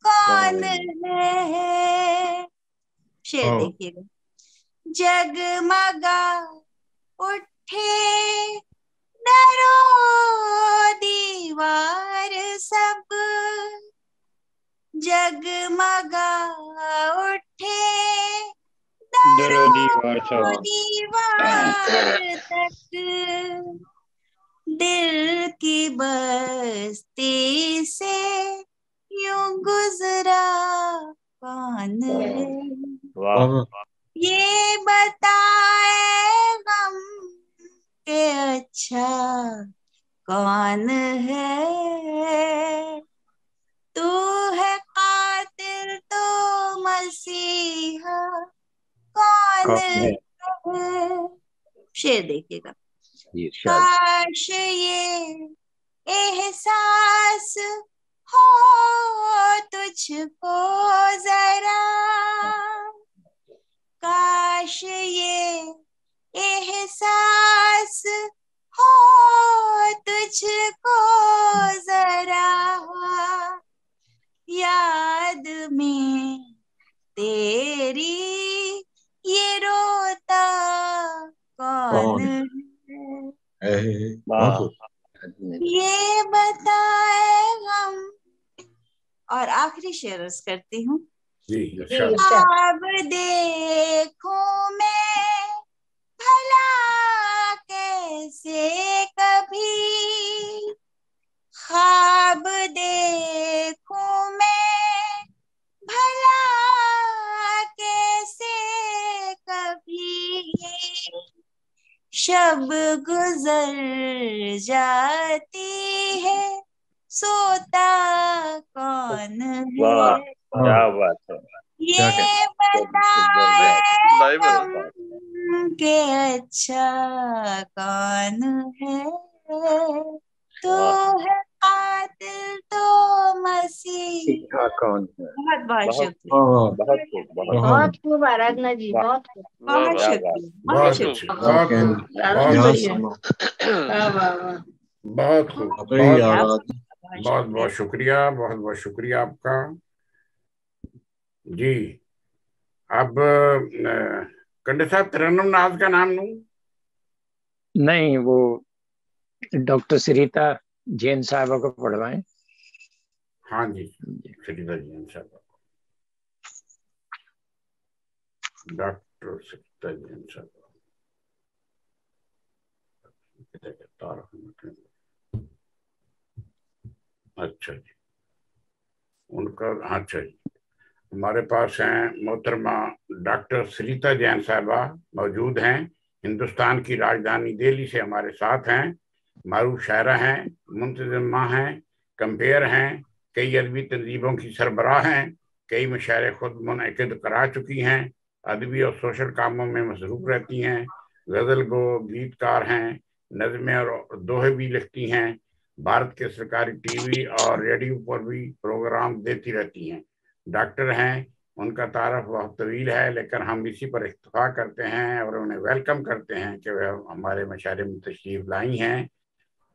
कौन है? शेर देखिएगा। जगमगा उठे डरो दीवार सब, जगमगा उठे डरो दीवार तक, दिल की बस्ती से यूं गुजरा कौन है? ये बताए गम के, अच्छा कौन है? तू है कातिल तो मसीहा कौन है? शेर देखिएगा। काश ये एहसास हो तुझको जरा, काश ये एहसास हो तुझको जरा, याद में तेरी ये रोता कौन है? ये बताए हम। और आखिरी शेर अर्ज करती हूँ। अब देखूं मैं भला कैसे कभी शब गुजर जाती है, सोता कौन वाह, है, क्या बात है, क्या ये बताए हम के अच्छा कौन है, तू है कातिल तो मसीह। कौन है। बहुत बहुत बहुत शुक्रिया, बहुत खूब, बहुत बहुत खूब आराधना जी, बहुत खूब। बहुत क्या शुक्रिया, बहुत बहुत अच्छे, शुक्रिया। बहुत खूब, बहुत बहुत यस बढ़िया। वाह वाह वाह। बहुत खूब, अबे बहुत यार बहुत बहुत शुक्रिया, बहुत बहुत शुक्रिया आपका जी। अब कंडे साहब तरन्नुम नाज का नाम लूं? नहीं, वो डॉक्टर सरिता जैन साहबा को पढ़वाएं। हाँ जी, सरिता जैन साहब, डॉक्टर सरिता जैन साहब। अच्छा जी, उनका, अच्छा जी, हमारे पास हैं मोहतरमा डॉक्टर सरिता जैन साहबा मौजूद हैं, हिंदुस्तान की राजधानी दिल्ली से हमारे साथ हैं। मारूफ शायरा हैं, मुंतज़िमा हैं, कंपेयर हैं, कई अदबी तंजीमों की सरबराह हैं, कई मुशायरे खुद मुनअक़िद करा चुकी हैं, अदबी और सोशल कामों में मसरूफ़ रहती हैं, गज़ल गो, गीतकार हैं, नज़में और दोहे भी लिखती हैं, भारत के सरकारी टीवी और रेडियो पर भी प्रोग्राम देती रहती हैं, डॉक्टर हैं। उनका तारफ बहुत तवील है, लेकिन हम इसी पर इख्तिफा करते हैं और उन्हें वेलकम करते हैं कि वह हमारे मशारे में तशरीफ लाई हैं।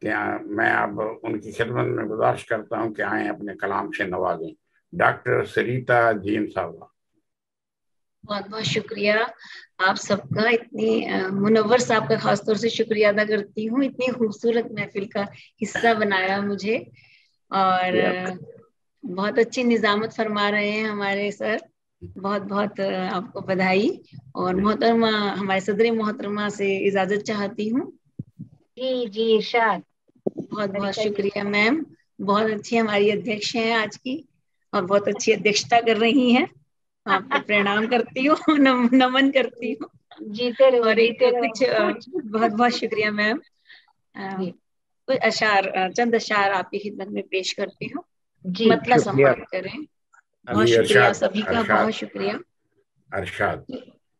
कि मैं अब उनकी खिदमत में गुजारिश करता हूं कि आए अपने कलाम से नवाजें। डॉक्टर सरिता जैन साहबा। बहुत बहुत शुक्रिया आप सबका, इतनी मुनव्वर साहब का खासतौर से शुक्रिया अदा करती हूँ, इतनी खूबसूरत महफिल का हिस्सा बनाया मुझे, और बहुत अच्छी निजामत फरमा रहे हैं हमारे सर, बहुत बहुत आपको बधाई। और मोहतरमा, हमारे सदर मोहतरमा से इजाजत चाहती हूँ। जी जी इरशाद। बहुत बहुत शुक्रिया मैम, बहुत अच्छी हमारी अध्यक्ष हैं आज की, और बहुत अच्छी अध्यक्षता कर रही हैं, आपको प्रणाम करती हूँ, नमन करती हूँ। जीते रहो, और एक जीते रहो। कुछ बहुत बहुत शुक्रिया मैम। कुछ अशार, चंद अशार आपकी खिदमत में पेश करती हूँ, मतलब सम्मान करें। बहुत शुक्रिया सभी का, बहुत शुक्रिया, अरशाद।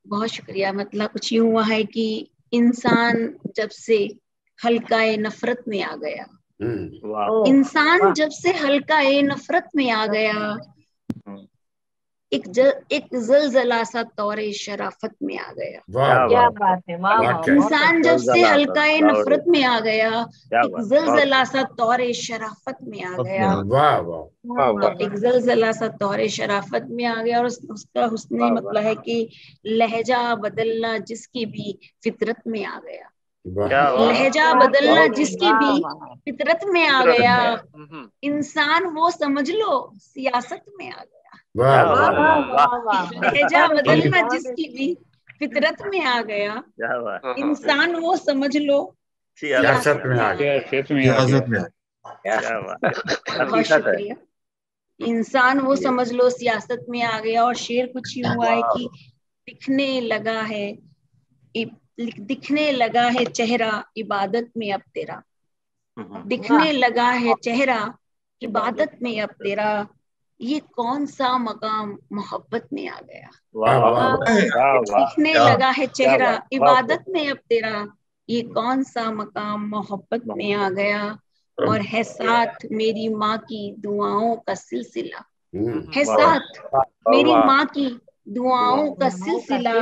बहुत शुक्रिया। मतलब कुछ यूं हुआ है कि इंसान जब से हल्काए नफरत में आ गया, इंसान जब से हल्काए नफरत में आ गया, एक जलजला सा तौरे शराफत में आ गया। क्या बात है, वाह वाह। इंसान जब से हल्काए नफरत में आ गया, एक जलजला सा तौरे शराफत में आ गया, वाह वाह, एक जलजला सा तौरे शराफत में आ गया। और उसका हुस्ने मतलब है कि लहजा बदलना जिसकी भी फितरत में आ गया, लहजा बदलना जिसकी भी फितरत में आ गया, इंसान वो समझ लो सियासत में आ गया। लहजा बदलना जिसकी भी फितरत में आ गया, इंसान वो समझ लो सियासत में आ गया। बहुत शुक्रिया। इंसान वो समझ लो सियासत में आ गया। और शेर कुछ यूं हुआ है कि दिखने लगा है चेहरा इबादत में अब तेरा, दिखने लगा है चेहरा इबादत में अब तेरा, ये कौन सा मकाम मोहब्बत में आ गया। दिखने लगा है चेहरा इबादत में अब तेरा, ये कौन सा मकाम मोहब्बत में आ गया। और है साथ मेरी माँ की दुआओं का सिलसिला, है साथ मेरी माँ की दुआओं का सिलसिला,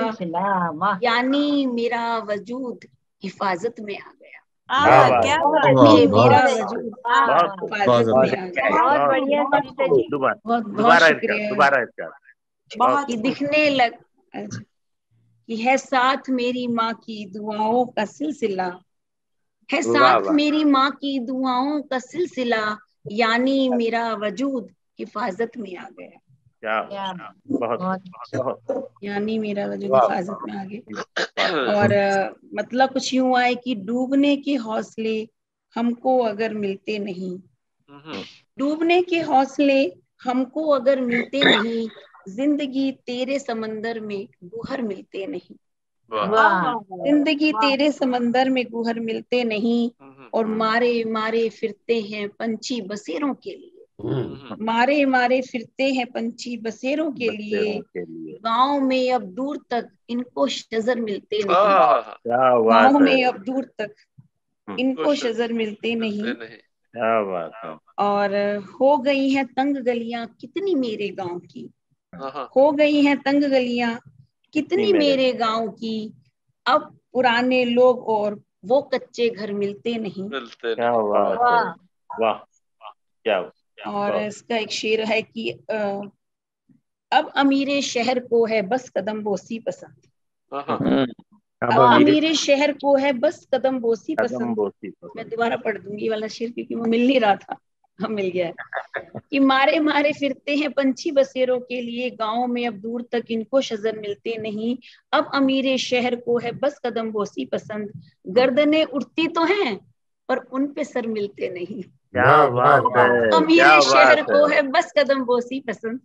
यानी मेरा वजूद हिफाजत में आ गया। क्या ये मेरा वजूद हिफाजत में आ गया। बहुत बढ़िया सरिता जी, बहुत बहुत शुक्रिया। बहुत दिखने लग कि है साथ मेरी माँ की दुआओं का सिलसिला, है साथ मेरी माँ की दुआओं का सिलसिला, यानी मेरा वजूद हिफाजत में आ गया। यानी मेरा वजूद हिफाजत में आ गया। और मतलब कुछ यूं आए कि डूबने के हौसले हमको अगर मिलते नहीं, डूबने के हौसले हमको अगर मिलते नहीं, जिंदगी तेरे समंदर में गुहर मिलते नहीं, जिंदगी तेरे समंदर में गुहर मिलते नहीं, और मारे मारे फिरते हैं पंछी बसेरों के लिए। मारे मारे फिरते हैं पंछी बसेरों के लिए, गांव में अब दूर तक इनको शजर मिलते नहीं। गांव में अब दूर तक इनको शजर मिलते नहीं। क्या बात है। और हो गई हैं तंग गलियां कितनी मेरे गांव की, हो गई हैं तंग गलियां कितनी मेरे गांव की, अब पुराने लोग और वो कच्चे घर मिलते नहीं। क्या बात है, वाह क्या। और इसका एक शेर है कि अब अमीरे शहर को है बस कदम बोसी पसंद। अब अमीरे शहर को है बस कदम बोसी पसंद। मैं दोबारा पढ़ दूंगी वाला शेर क्योंकि वो मिल नहीं रहा था, हम मिल गया है। कि मारे मारे फिरते हैं पंछी बसेरों के लिए, गांव में अब दूर तक इनको शजर मिलते नहीं। अब अमीरे शहर को है बस कदम बोसी पसंद, गर्दनें उठती तो हैं पर उन पे सर मिलते नहीं। क्या बात है, अमीरे शहर को है बस कदम बोसी पसंद।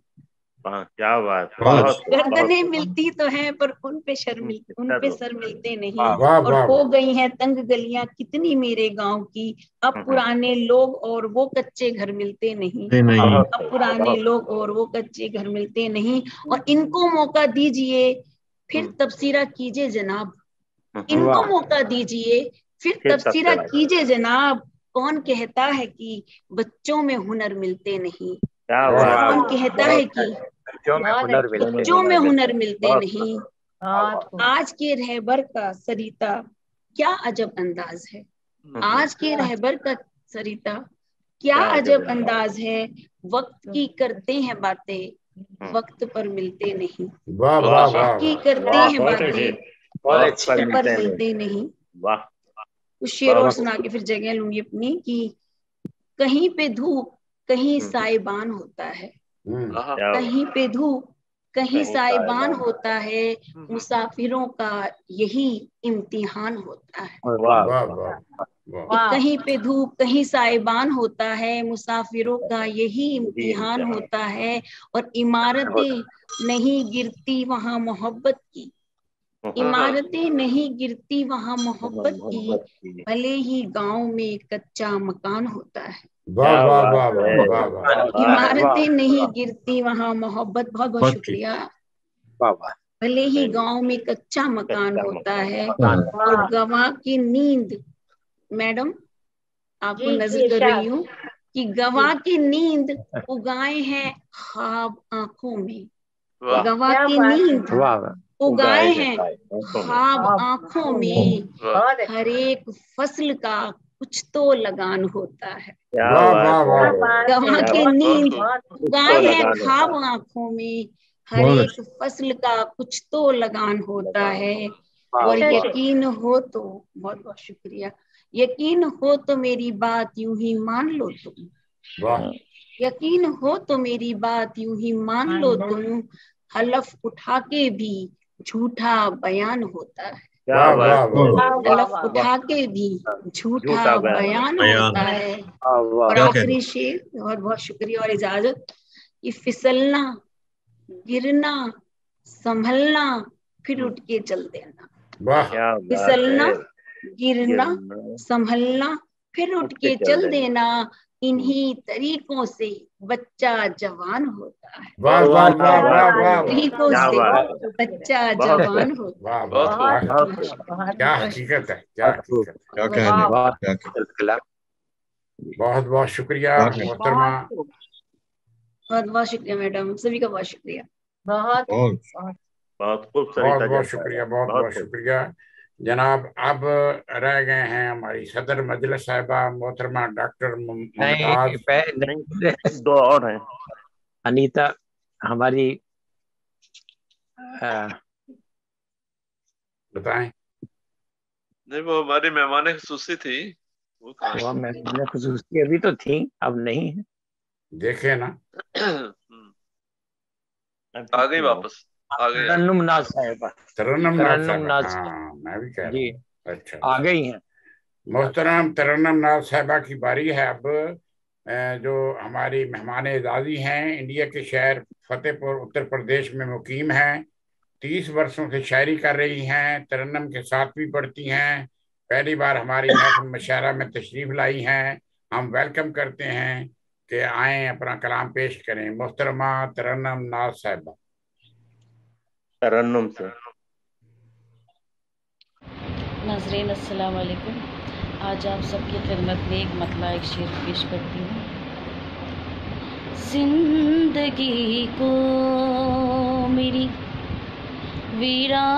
क्या बात है। गर्दनें मिलती तो हैं पर उन पे सर मिलते नहीं। और हो गई हैं तंग गलियां कितनी मेरे गांव की, अब पुराने लोग और वो कच्चे घर मिलते नहीं। अब पुराने लोग और वो कच्चे घर मिलते नहीं। और इनको मौका दीजिए फिर तबसीरा कीजिए जनाब, इनको मौका दीजिए फिर तबसीरा कीजिए जनाब। कौन कहता है कि बच्चों में हुनर मिलते नहीं। कौन कहता है कि बच्चों में हुनर मिलते नहीं। आज के रहबर का सरिता क्या अजब अंदाज है। आज के रहबर का सरिता क्या अजब अंदाज है। वक्त की करते हैं बातें वक्त पर मिलते नहीं। वक्त की करते हैं बातें वक्त पर मिलते नहीं। कुछ शेर और सुना के फिर जगह लूंगी अपनी। कि कहीं पे धूप कहीं साइबान होता है, कहीं पे धूप कहीं साइबान होता है, मुसाफिरों का यही इम्तिहान होता है। कहीं पे धूप कहीं साइबान होता है, मुसाफिरों का यही इम्तिहान होता है। और इमारतें नहीं गिरती वहाँ मोहब्बत की, इमारतें नहीं गिरती वहाँ मोहब्बत की, भले ही गांव में कच्चा मकान होता है। इमारतें नहीं गिरती वहाँ मोहब्बत। बहुत बहुत शुक्रिया। भले ही गांव में कच्चा मकान होता है। और गवाह की नींद, मैडम आपको नजर कर रही हूँ कि गवाह की नींद उगाए हैं ख्वाब आंखों में। गवाह की नींद उगाए हैं ख्वाब आंखों में, हर एक फसल का कुछ तो लगान होता है। गवाह की नींद उगाए हैं ख्वाब आंखों में, हर एक फसल का कुछ तो लगान होता है। और यकीन हो तो, बहुत बहुत शुक्रिया, यकीन हो तो मेरी बात यूं ही मान लो तुम, यकीन हो तो मेरी बात यूं ही मान लो तुम, हलफ उठा के भी झूठा बयान होता है। हलफ उठा के भी झूठा बयान होता है। और आखिरी शेर, बहुत बहुत शुक्रिया और इजाजत। कि फिसलना गिरना संभलना फिर उठ के चल देना। फिसलना गिरना संभलना फिर उठ के चल देना, इन्हीं तरीकों से बच्चा जवान होता है। तरीकों से बच्चा जवान होता है। क्या हकीकत है, क्या हकीकत है, क्या कहने। बहुत बहुत शुक्रिया मोहतरमा। बहुत बहुत शुक्रिया मैडम, सभी का बहुत शुक्रिया। बहुत खूब, बहुत बहुत शुक्रिया, बहुत बहुत शुक्रिया जनाब। अब रह गए हैं हमारी सदर मजलिस साहिबा मोहतरमा डॉक्टर मुमताज। दो और हैं, अनीता हमारी बताएं। नहीं, वो हमारी मेहमान खुसूसी थी। वो मेहमान खुसूसी अभी तो थी, अब नहीं है। देखे ना, आ गई वापस, आ गई। तरन्नुम नाज साहिबा, तरन्नुम नाज, हाँ मैं भी कह रहा हूँ। अच्छा, आ गई हैं। मोहतरम तरन्नुम नाज साहिबा की बारी है अब। जो हमारी मेहमान एजाजी हैं, इंडिया के शहर फतेहपुर उत्तर प्रदेश में मुकीम हैं, 30 वर्षों से शायरी कर रही हैं, तरन्नुम के साथ भी पढ़ती हैं, पहली बार हमारी महफिल मुशायरा में तशरीफ लाई हैं। हम वेलकम करते हैं कि आए अपना कलाम पेश करें। मोहतरमा तरन्नुम नाज साहिबा। तरन्नुम से। नाज़रीन अस्सलाम वालेकुम। आज आप सबकी खिदमत में एक मतला एक शेर पेश करती हूँ। जिंदगी को मेरी वीरान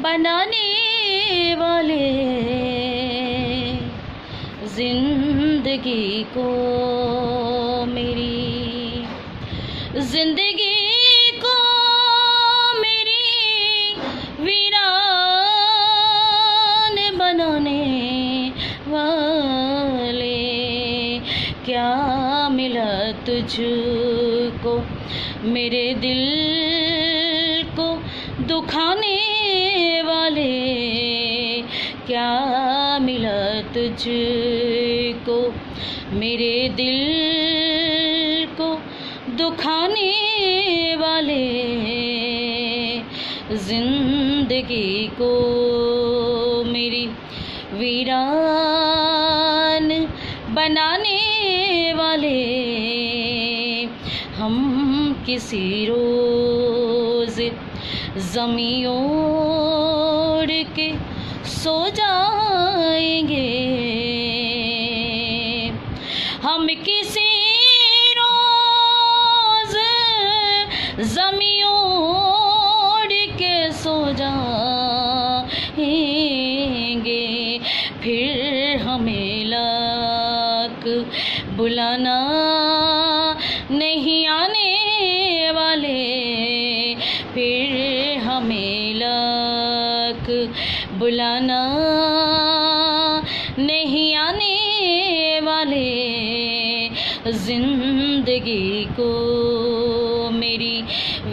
बनाने वाले, जिंदगी को मेरी, जिंदगी को मेरी वीरान बनाने वाले, क्या मिला तुझको मेरे दिल को दुखाने वाले, क्या मिला तुझको मेरे दिल को दुखाने वाले, जिंदगी को मेरी वीरान बनाने वाले। हम किसी रोज ज़मीं ओढ़ के सो जाएंगे, हम किसी रोज ज़मीं ओढ़ के सो जाएंगे, फिर हमें लाख बुलाना नहीं आने वाले, फिर हमें लाख बुलाना नहीं आने वाले, जिंदगी को मेरी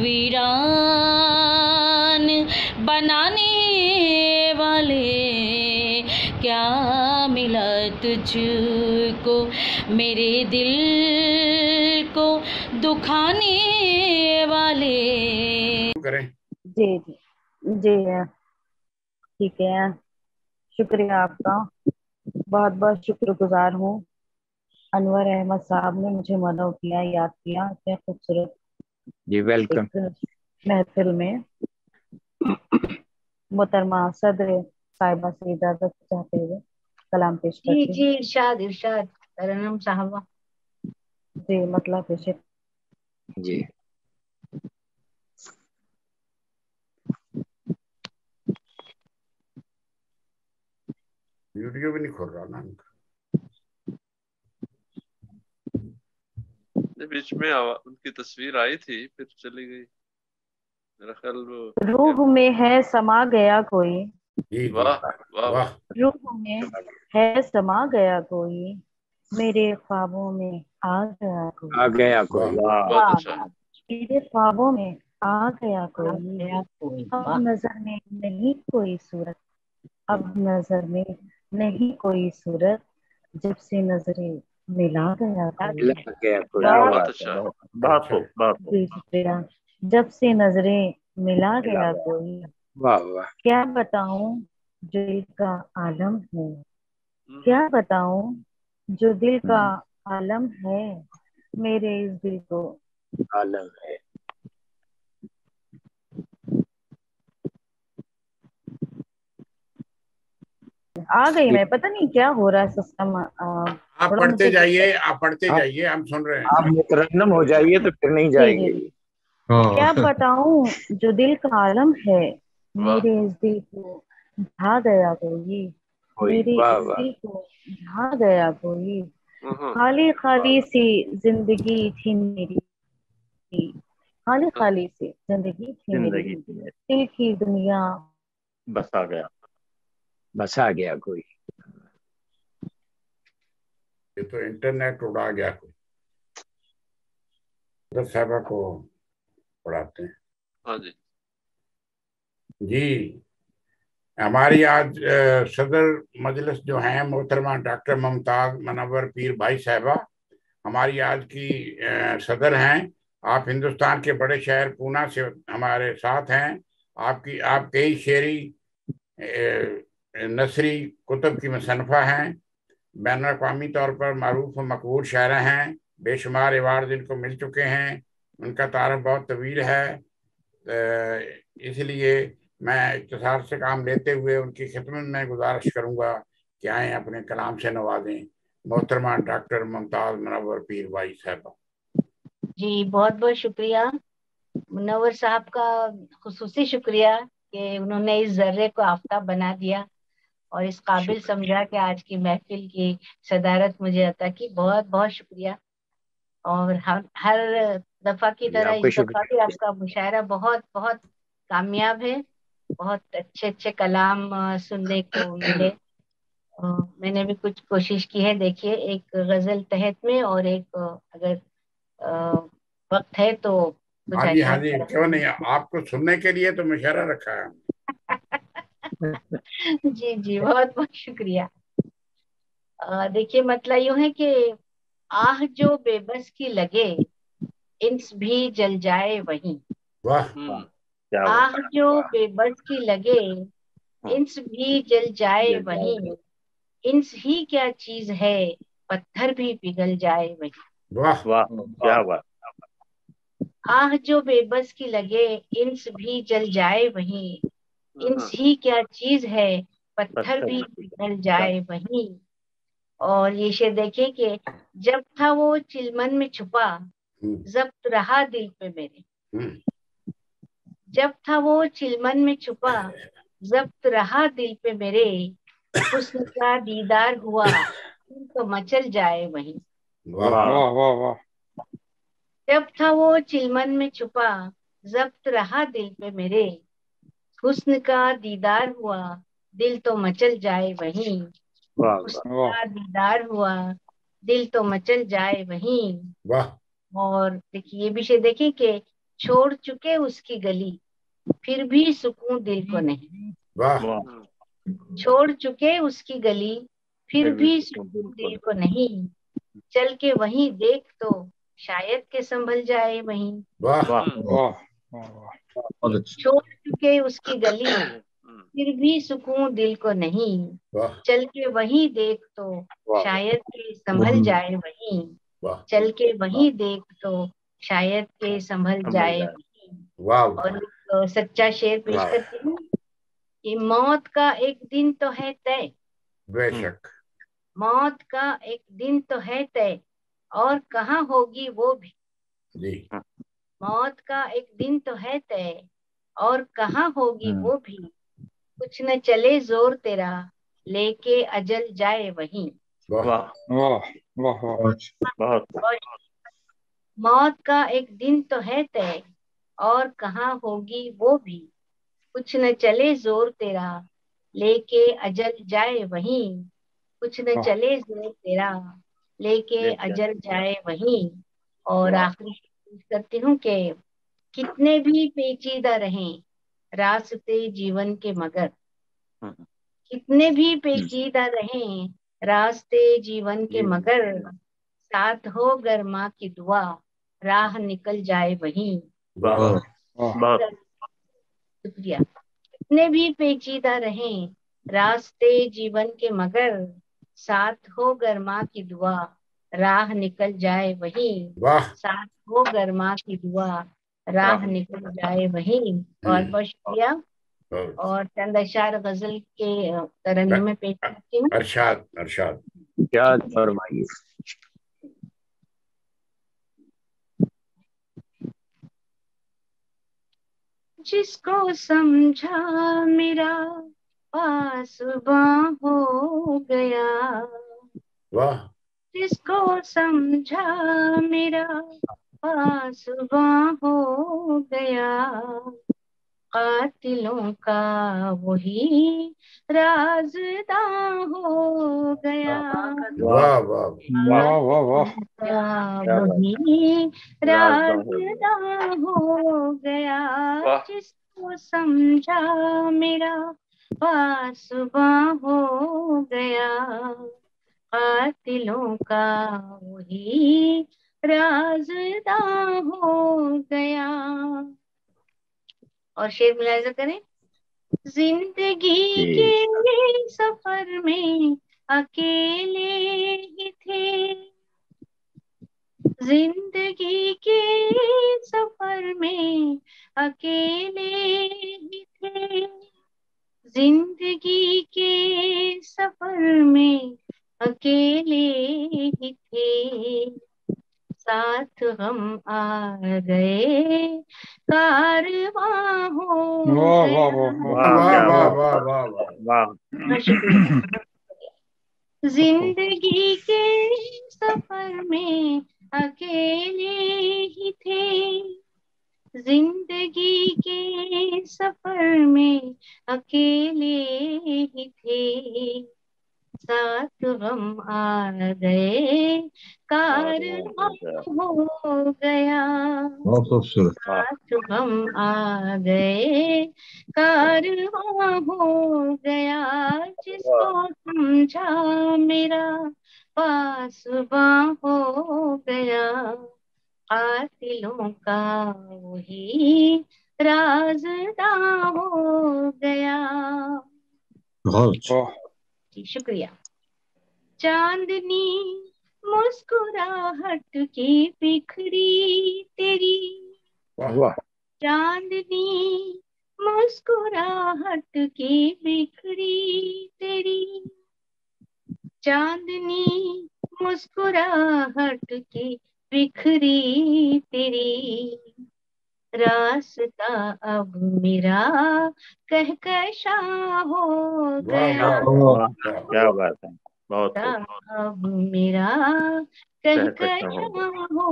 वीरान बनाने वाले, क्या मिला तुझको मेरे दिल को दुखाने वाले। करें जी जी जी ठीक है, शुक्रिया आपका, बहुत बहुत शुक्रगुजार हूँ। अनवर अहमद साहब ने मुझे मदऊ किया, याद किया इतने खूबसूरत जी वेलकम महफिल में। मोहतरमा सदर साहिबा से इजाजत चाहते हुए कलाम पेश करती हूँ। जी इरशाद इरशाद तरन्नुम साहबा। जी मतलब पेश जी। वीडियो भी नहीं खोल रहा ना इनका। बीच में उनकी तस्वीर आई थी फिर चली गई, मेरा ख्याल वो रूह में है समा गया कोई। वाह वाह वाह। रूह में है समा गया कोई, मेरे ख्वाबों में आ गया कोई। आ गया कोई। बहुत अच्छा। मेरे ख्वाबों में आ गया कोई, अब नजर में नहीं कोई सूरत, अब नजर में नहीं कोई सूरत, जब से नजरें मिला गया कोई। बहुत अच्छा। जी शुक्रिया। जब से नजरें मिला गया कोई, वाह वाह। क्या बताऊं जो दिल का आलम है, क्या बताऊं जो दिल का आलम है, मेरे इस दिल को आलम है। आ गई मैं, पता नहीं क्या हो रहा है सिस्टम। आप पढ़ते जाइए, आप पढ़ते जाइए, हम सुन रहे हैं। आप मुतरन्नम हो जाइए तो फिर नहीं जाएंगे। क्या बताऊं जो दिल का आलम है, मेरे इस दिल को ढा गया कोई, मेरे इस दिल को ढा गया कोई। खाली खाली सी जिंदगी थी मेरी, खाली खाली सी जिंदगी थी मेरी, दिल की दुनिया बसा गया, बसा गया कोई। ये तो इंटरनेट उड़ा गया कोई। साहबा को पढ़ाते हैं। हाँ जी जी। हमारी आज सदर मजलिस जो हैं मोहतरमा डॉक्टर मुमताज मुनव्वर पीर भाई साहबा हमारी आज की सदर हैं। आप हिंदुस्तान के बड़े शहर पूना से हमारे साथ हैं। आप कई शेरी नसरी कुतुब की मुसन्नफ़ा हैं, बैन अवी तौर पर मारूफ और मकबूल शायरा हैं, बेशुमार अवार्ड इनको मिल चुके हैं, उनका तारफ़ बहुत तवील है। इसलिए मैं इख्तिसार से काम लेते हुए उनकी खिदमत में गुजारिश करूँगा कि आए अपने कलाम से नवाजें मोहतरमा डॉक्टर मुमताज़ मुनव्वर पीर भाई साहबा। जी बहुत बहुत शुक्रिया मुनव्वर साहब का, खुसूसी शुक्रिया कि उन्होंने इस जर्रे को आफ्ताब बना दिया और इस काबिल समझा कि आज की महफिल की सदारत मुझे अता की। बहुत बहुत शुक्रिया। और हर दफा की तरह इस दफा भी आपका मुशायरा बहुत बहुत कामयाब है। बहुत अच्छे अच्छे कलाम सुनने को मिले। मैंने भी कुछ कोशिश की है। देखिए, एक गजल तहत में और एक अगर वक्त है तो कुछ हाँ जी क्यों नहीं, आपको सुनने के लिए तो मुशायरा रखा है। जी जी बहुत बहुत शुक्रिया। देखिए, मतलब यूं है कि आह जो बेबस की लगे इंस भी जल जाए वहीं। वाह। आह जो बेबस की लगे इंस भी जल जाए वहीं। इंस ही क्या चीज है पत्थर भी पिघल जाए वहीं। वाह वाह क्या बात। आह जो बेबस की लगे इंस भी जल जाए वहीं। इंस ही क्या चीज है पत्थर भी पिघल जाए वहीं। और ये शेर देखिए कि जब था वो चिलमन में छुपा जब्त रहा दिल पे मेरे। जब था वो चिलमन में छुपा जब्त रहा दिल पे मेरे। हुस्न का दीदार हुआ दिल तो मचल जाए वहीं। वाह वाह वाह। जब था वो चिलमन में छुपा जब्त रहा दिल पे मेरे। हुस्न का दीदार हुआ दिल तो मचल जाए वहीं। हुस्न का दीदार हुआ दिल तो मचल जाए वहीं। वाह। और देखिए, ये विषय देखिए कि छोड़ चुके उसकी गली फिर भी सुकून दिल को नहीं। वाह। छोड़ चुके उसकी गली फिर भी सुकून दिल को नहीं। चल के वहीं देख तो शायद के संभल जाए वहीं। वाह छोड़ चुके उसकी गली फिर भी सुकून दिल को नहीं। चल के वहीं देख तो शायद के संभल जाए वहीं। चल के वहीं देख तो शायद के संभल जाए वहीं। और सच्चा शेर पेश करती हूँ कि मौत का एक दिन तो है तय। बेशक। मौत का एक दिन तो है तय और कहाँ होगी वो भी। जी। मौत का एक दिन तो है तय और कहाँ होगी वो भी। कुछ न चले जोर तेरा लेके अजल जाए वहीं। वाह वाह वाह। मौत का एक दिन तो है तय और कहाँ होगी वो भी। कुछ न चले जोर तेरा लेके अजल जाए वहीं। कुछ न चले जोर तेरा लेके अजल जाए वहीं। और आखिरी करती हूँ कि कितने भी पेचीदा रहें रास्ते जीवन के मगर। कितने भी पेचीदा रहें रास्ते जीवन के मगर। साथ हो गर माँ की दुआ राह निकल जाए वहीं। शुक्रिया। कितने भी पेचीदा रहें रास्ते जीवन के मगर। साथ हो गर माँ की दुआ राह निकल जाए वहीं। साथ हो गर माँ की दुआ राह निकल जाए वहीं। बहुत बहुत शुक्रिया। और चंद अशार गजल के तरन्नुम में पेश करती हूँ। अरशाद क्या फरमाइए। जिसको समझा मेरा पासबां हो गया। वाह। जिसको समझा मेरा पासबां हो गया। कातिलों का वही राज़दां हो गया। वाह वाह वही राज़दां हो गया। जिसको समझा मेरा पासबां हो गया। कातिलों का वही राज़दा हो गया। और शेर मुलाहिजा करें। जिंदगी के सफर में अकेले ही थे, जिंदगी के सफर में अकेले ही थे, जिंदगी के सफर में अकेले ही थे, साथ हम आ गए कारवां हो गया। शुक्रिया। जिंदगी के सफर में अकेले ही थे, जिंदगी के सफर में अकेले ही थे, साथ हम आ गए कारवां हो गया, साथ हम आ गए कारवां हो गया, जिसको समझा मेरा पासबां हो गया, कातिलों का वही राज़दा हो गया। शुक्रिया। चांदनी मुस्कुराहट की बिखरी तेरी, चांदनी मुस्कुराहट की बिखरी तेरी, चांदनी मुस्कुराहट की बिखरी तेरी, रास्ता अब मेरा कहकशा हो गया। क्या बात है, बहुत अब मेरा कहकशा हो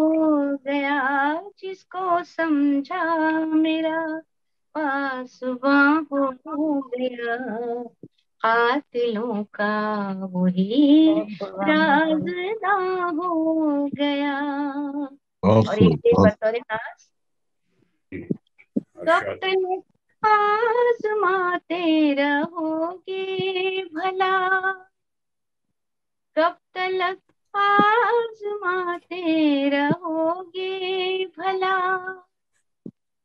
गया, जिसको समझा मेरा पासबां हो गया, कातिलों का वही राज़दा हो गया। और एक बतौर खास, कब तक आज़माते रहोगे भला, कब तक आज़माते रहोगे भला,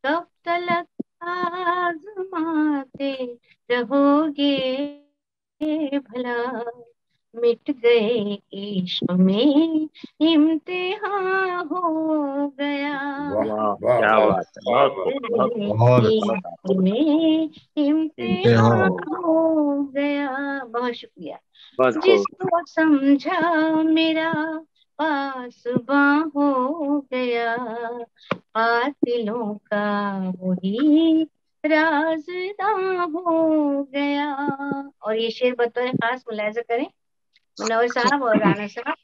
कब तक आज़माते रहोगे भला, मिट गए इश्क में इम्तिहान हो गया। क्या बात है, में इम्तिहान हो गया। बहुत शुक्रिया। जिसको समझा मेरा पासबां हो गया, कातिलों का वही राज़दा हो गया। और ये शेर बतौर खास मुलाहिजा करें मुनव्वर साहब और राना साहब।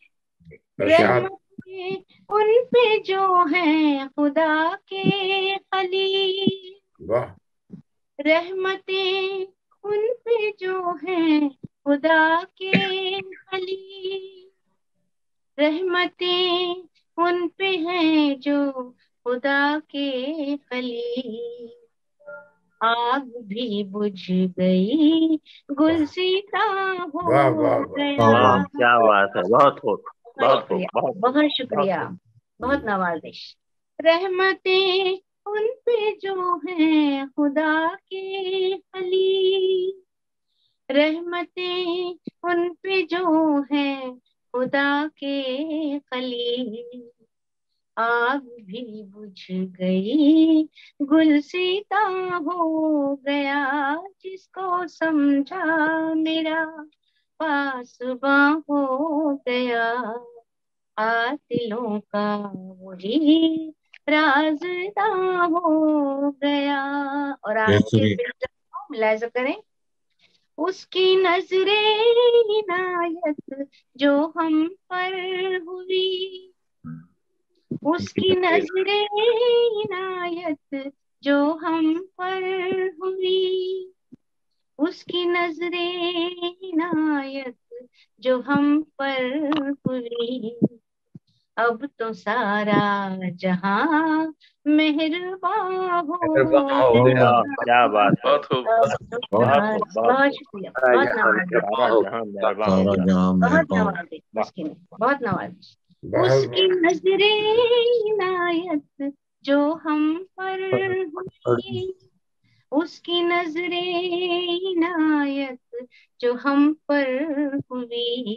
रहमतें उन पे जो हैं खुदा के खलील, रहमतें उन पे जो हैं खुदा के खलील, रहमतें उन पे हैं जो खुदा के खलील, आग भी बुझ गई गुलसिता हो गया। क्या बात है, बहुत शुक्रिया, बहुत नवाजिश। रहमतें उन पे जो हैं खुदा के खलील, रहमतें उन पे जो हैं खुदा के खलील, आग भी बुझ गई गुलसिता हो गया, जिसको समझा मेरा पासबां हो गया, कातिलों का वही राज़दा हो गया। और आपके मुलाहिजा करें। उसकी नजरे इनायत जो हम पर हुई, उसकी नजरे इनायत जो हम पर हुई, उसकी नजरे इनायत जो हम पर हुई, अब तो सारा जहां मेहरबान हो गया। क्या बात है, बहुत शुक्रिया, बहुत नवाज़िश, बहुत नवाज़िश। उसकी नजरे इनायत जो हम पर हुई, उसकी नजरे इनायत जो हम पर हुई,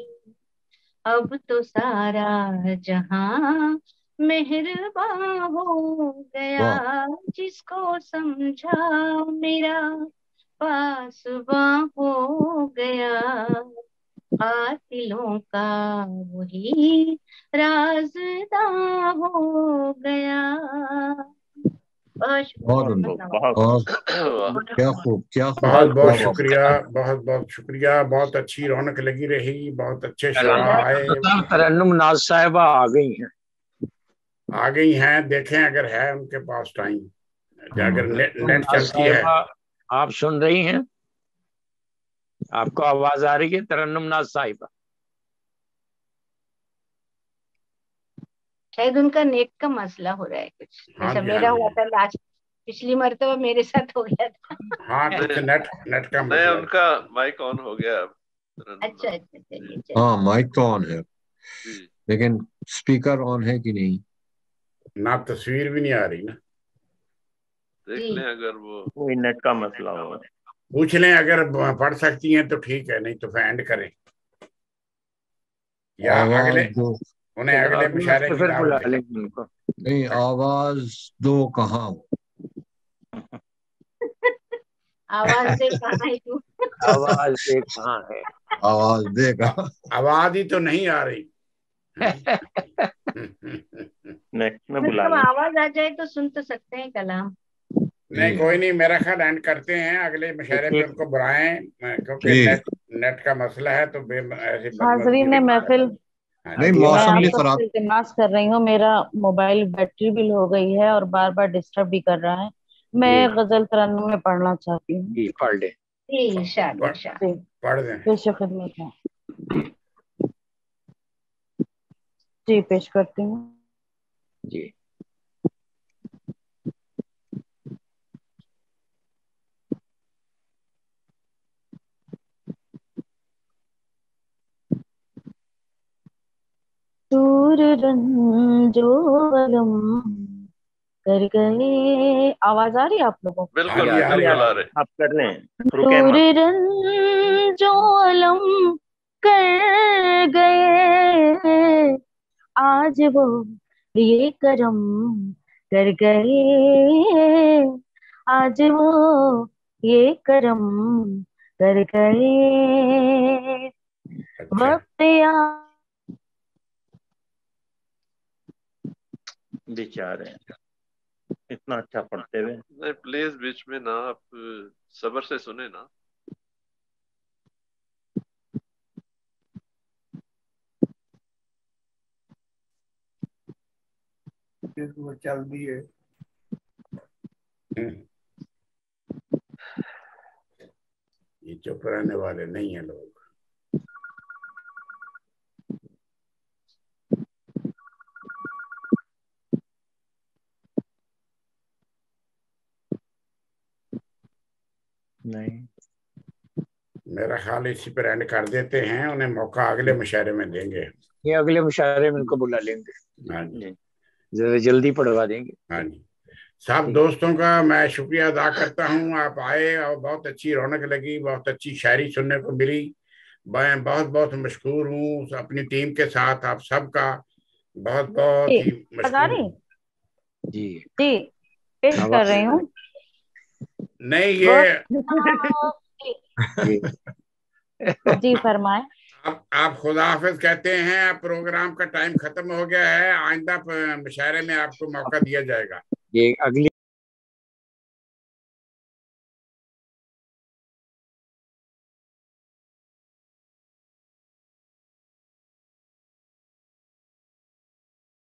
अब तो सारा जहां मेहरबान हो गया, जिसको समझा मेरा पासबां हो गया, दिलों का वही राज़दां हो गया। बहुत क्या खूब, क्या खूब। बहुत बहुत शुक्रिया, बहुत बहुत शुक्रिया। बहुत अच्छी रौनक लगी रही, बहुत अच्छे शुरा आए। तरन्नुम नाज साहिबा आ गई हैं, आ गई हैं। देखें अगर है उनके पास टाइम, अगर नेट चलती है। आप सुन रही हैं? आपको आवाज आ रही है तरन्नुम नाज साहिबा? शायद उनका नेट का मसला हो रहा है कुछ, जैसा मेरा हुआ था लास्ट, पिछली मरतबा मेरे साथ हो गया था। हाँ, नेट का नहीं, उनका माइक ऑन हो गया अब। अच्छा अच्छा, चलिए। हाँ, माइक तो ऑन है, लेकिन स्पीकर ऑन है कि नहीं? ना तस्वीर भी नहीं आ रही ना। देख लें अगर वो कोई नेट का मसला हो, पूछ लें, अगर पढ़ सकती हैं तो ठीक है, नहीं तो फिर एंड करें, या अगले उन्हें अगले मुशायरे की दावत दें। नहीं, आवाज दो कहाँ? आवाज दे कहाँ है तू? आवाज दे कहाँ है? आवाज देगा, आवाज ही तो नहीं आ रही। नेक्स्ट में बुला मतलब आवाज आ जाए तो सुन तो सकते हैं कलाम। नहीं, कोई नहीं, मेरा ख्याल एंड करते हैं, अगले मुशायरे पे उनको बुलाएं, क्योंकि नेट का मसला है। तो हाज़रीन महफिल, नहीं, मौसम भी खराब। इल्तिमास कर रही हूँ, मेरा मोबाइल बैटरी बिल हो गई है और बार बार डिस्टर्ब भी कर रहा है। मैं गजल तरन्नुम में पढ़ना चाहती हूँ। पढ़ ले। पढ़ दें। पेश खिदमत है जी, पेश करती हूँ जी। सूर रंजो वलम कर गए। आवाज आ रही है आप लोगों को? बिल्कुल बिल्कुल आ रहे। आप कर लें। सूर रंजो वलम कर गए, आज वो ये करम कर गए, आज वो ये करम कर गए। वक्त बेचारे इतना अच्छा पढ़ते हुए। नहीं, प्लीज बीच में ना, आप सब्र से सुने ना। वो चल दी है। ये चुप रहने वाले नहीं है लोग। नहीं, मेरा ख्याल इसी पर एंड कर देते हैं, उन्हें मौका अगले मुशायरे में देंगे। ये अगले मुशायरे में उनको बुला लेंगे। हाँ जी, जरा जल्दी पढ़वा देंगे। हाँ जी। सब दोस्तों का मैं शुक्रिया अदा करता हूँ, आप आए और बहुत अच्छी रौनक लगी, बहुत अच्छी शायरी सुनने को मिली। मैं बहुत बहुत मशहूर हूँ अपनी टीम के साथ, आप सबका बहुत बहुत ही मशहूर हूँ। जी जी, पेश कर रही हूँ। नहीं, ये जी फरमाए। आप खुदा हाफिज कहते हैं, अब प्रोग्राम का टाइम खत्म हो गया है, आइंदा मुशायरे में आपको मौका दिया जाएगा। ये अगली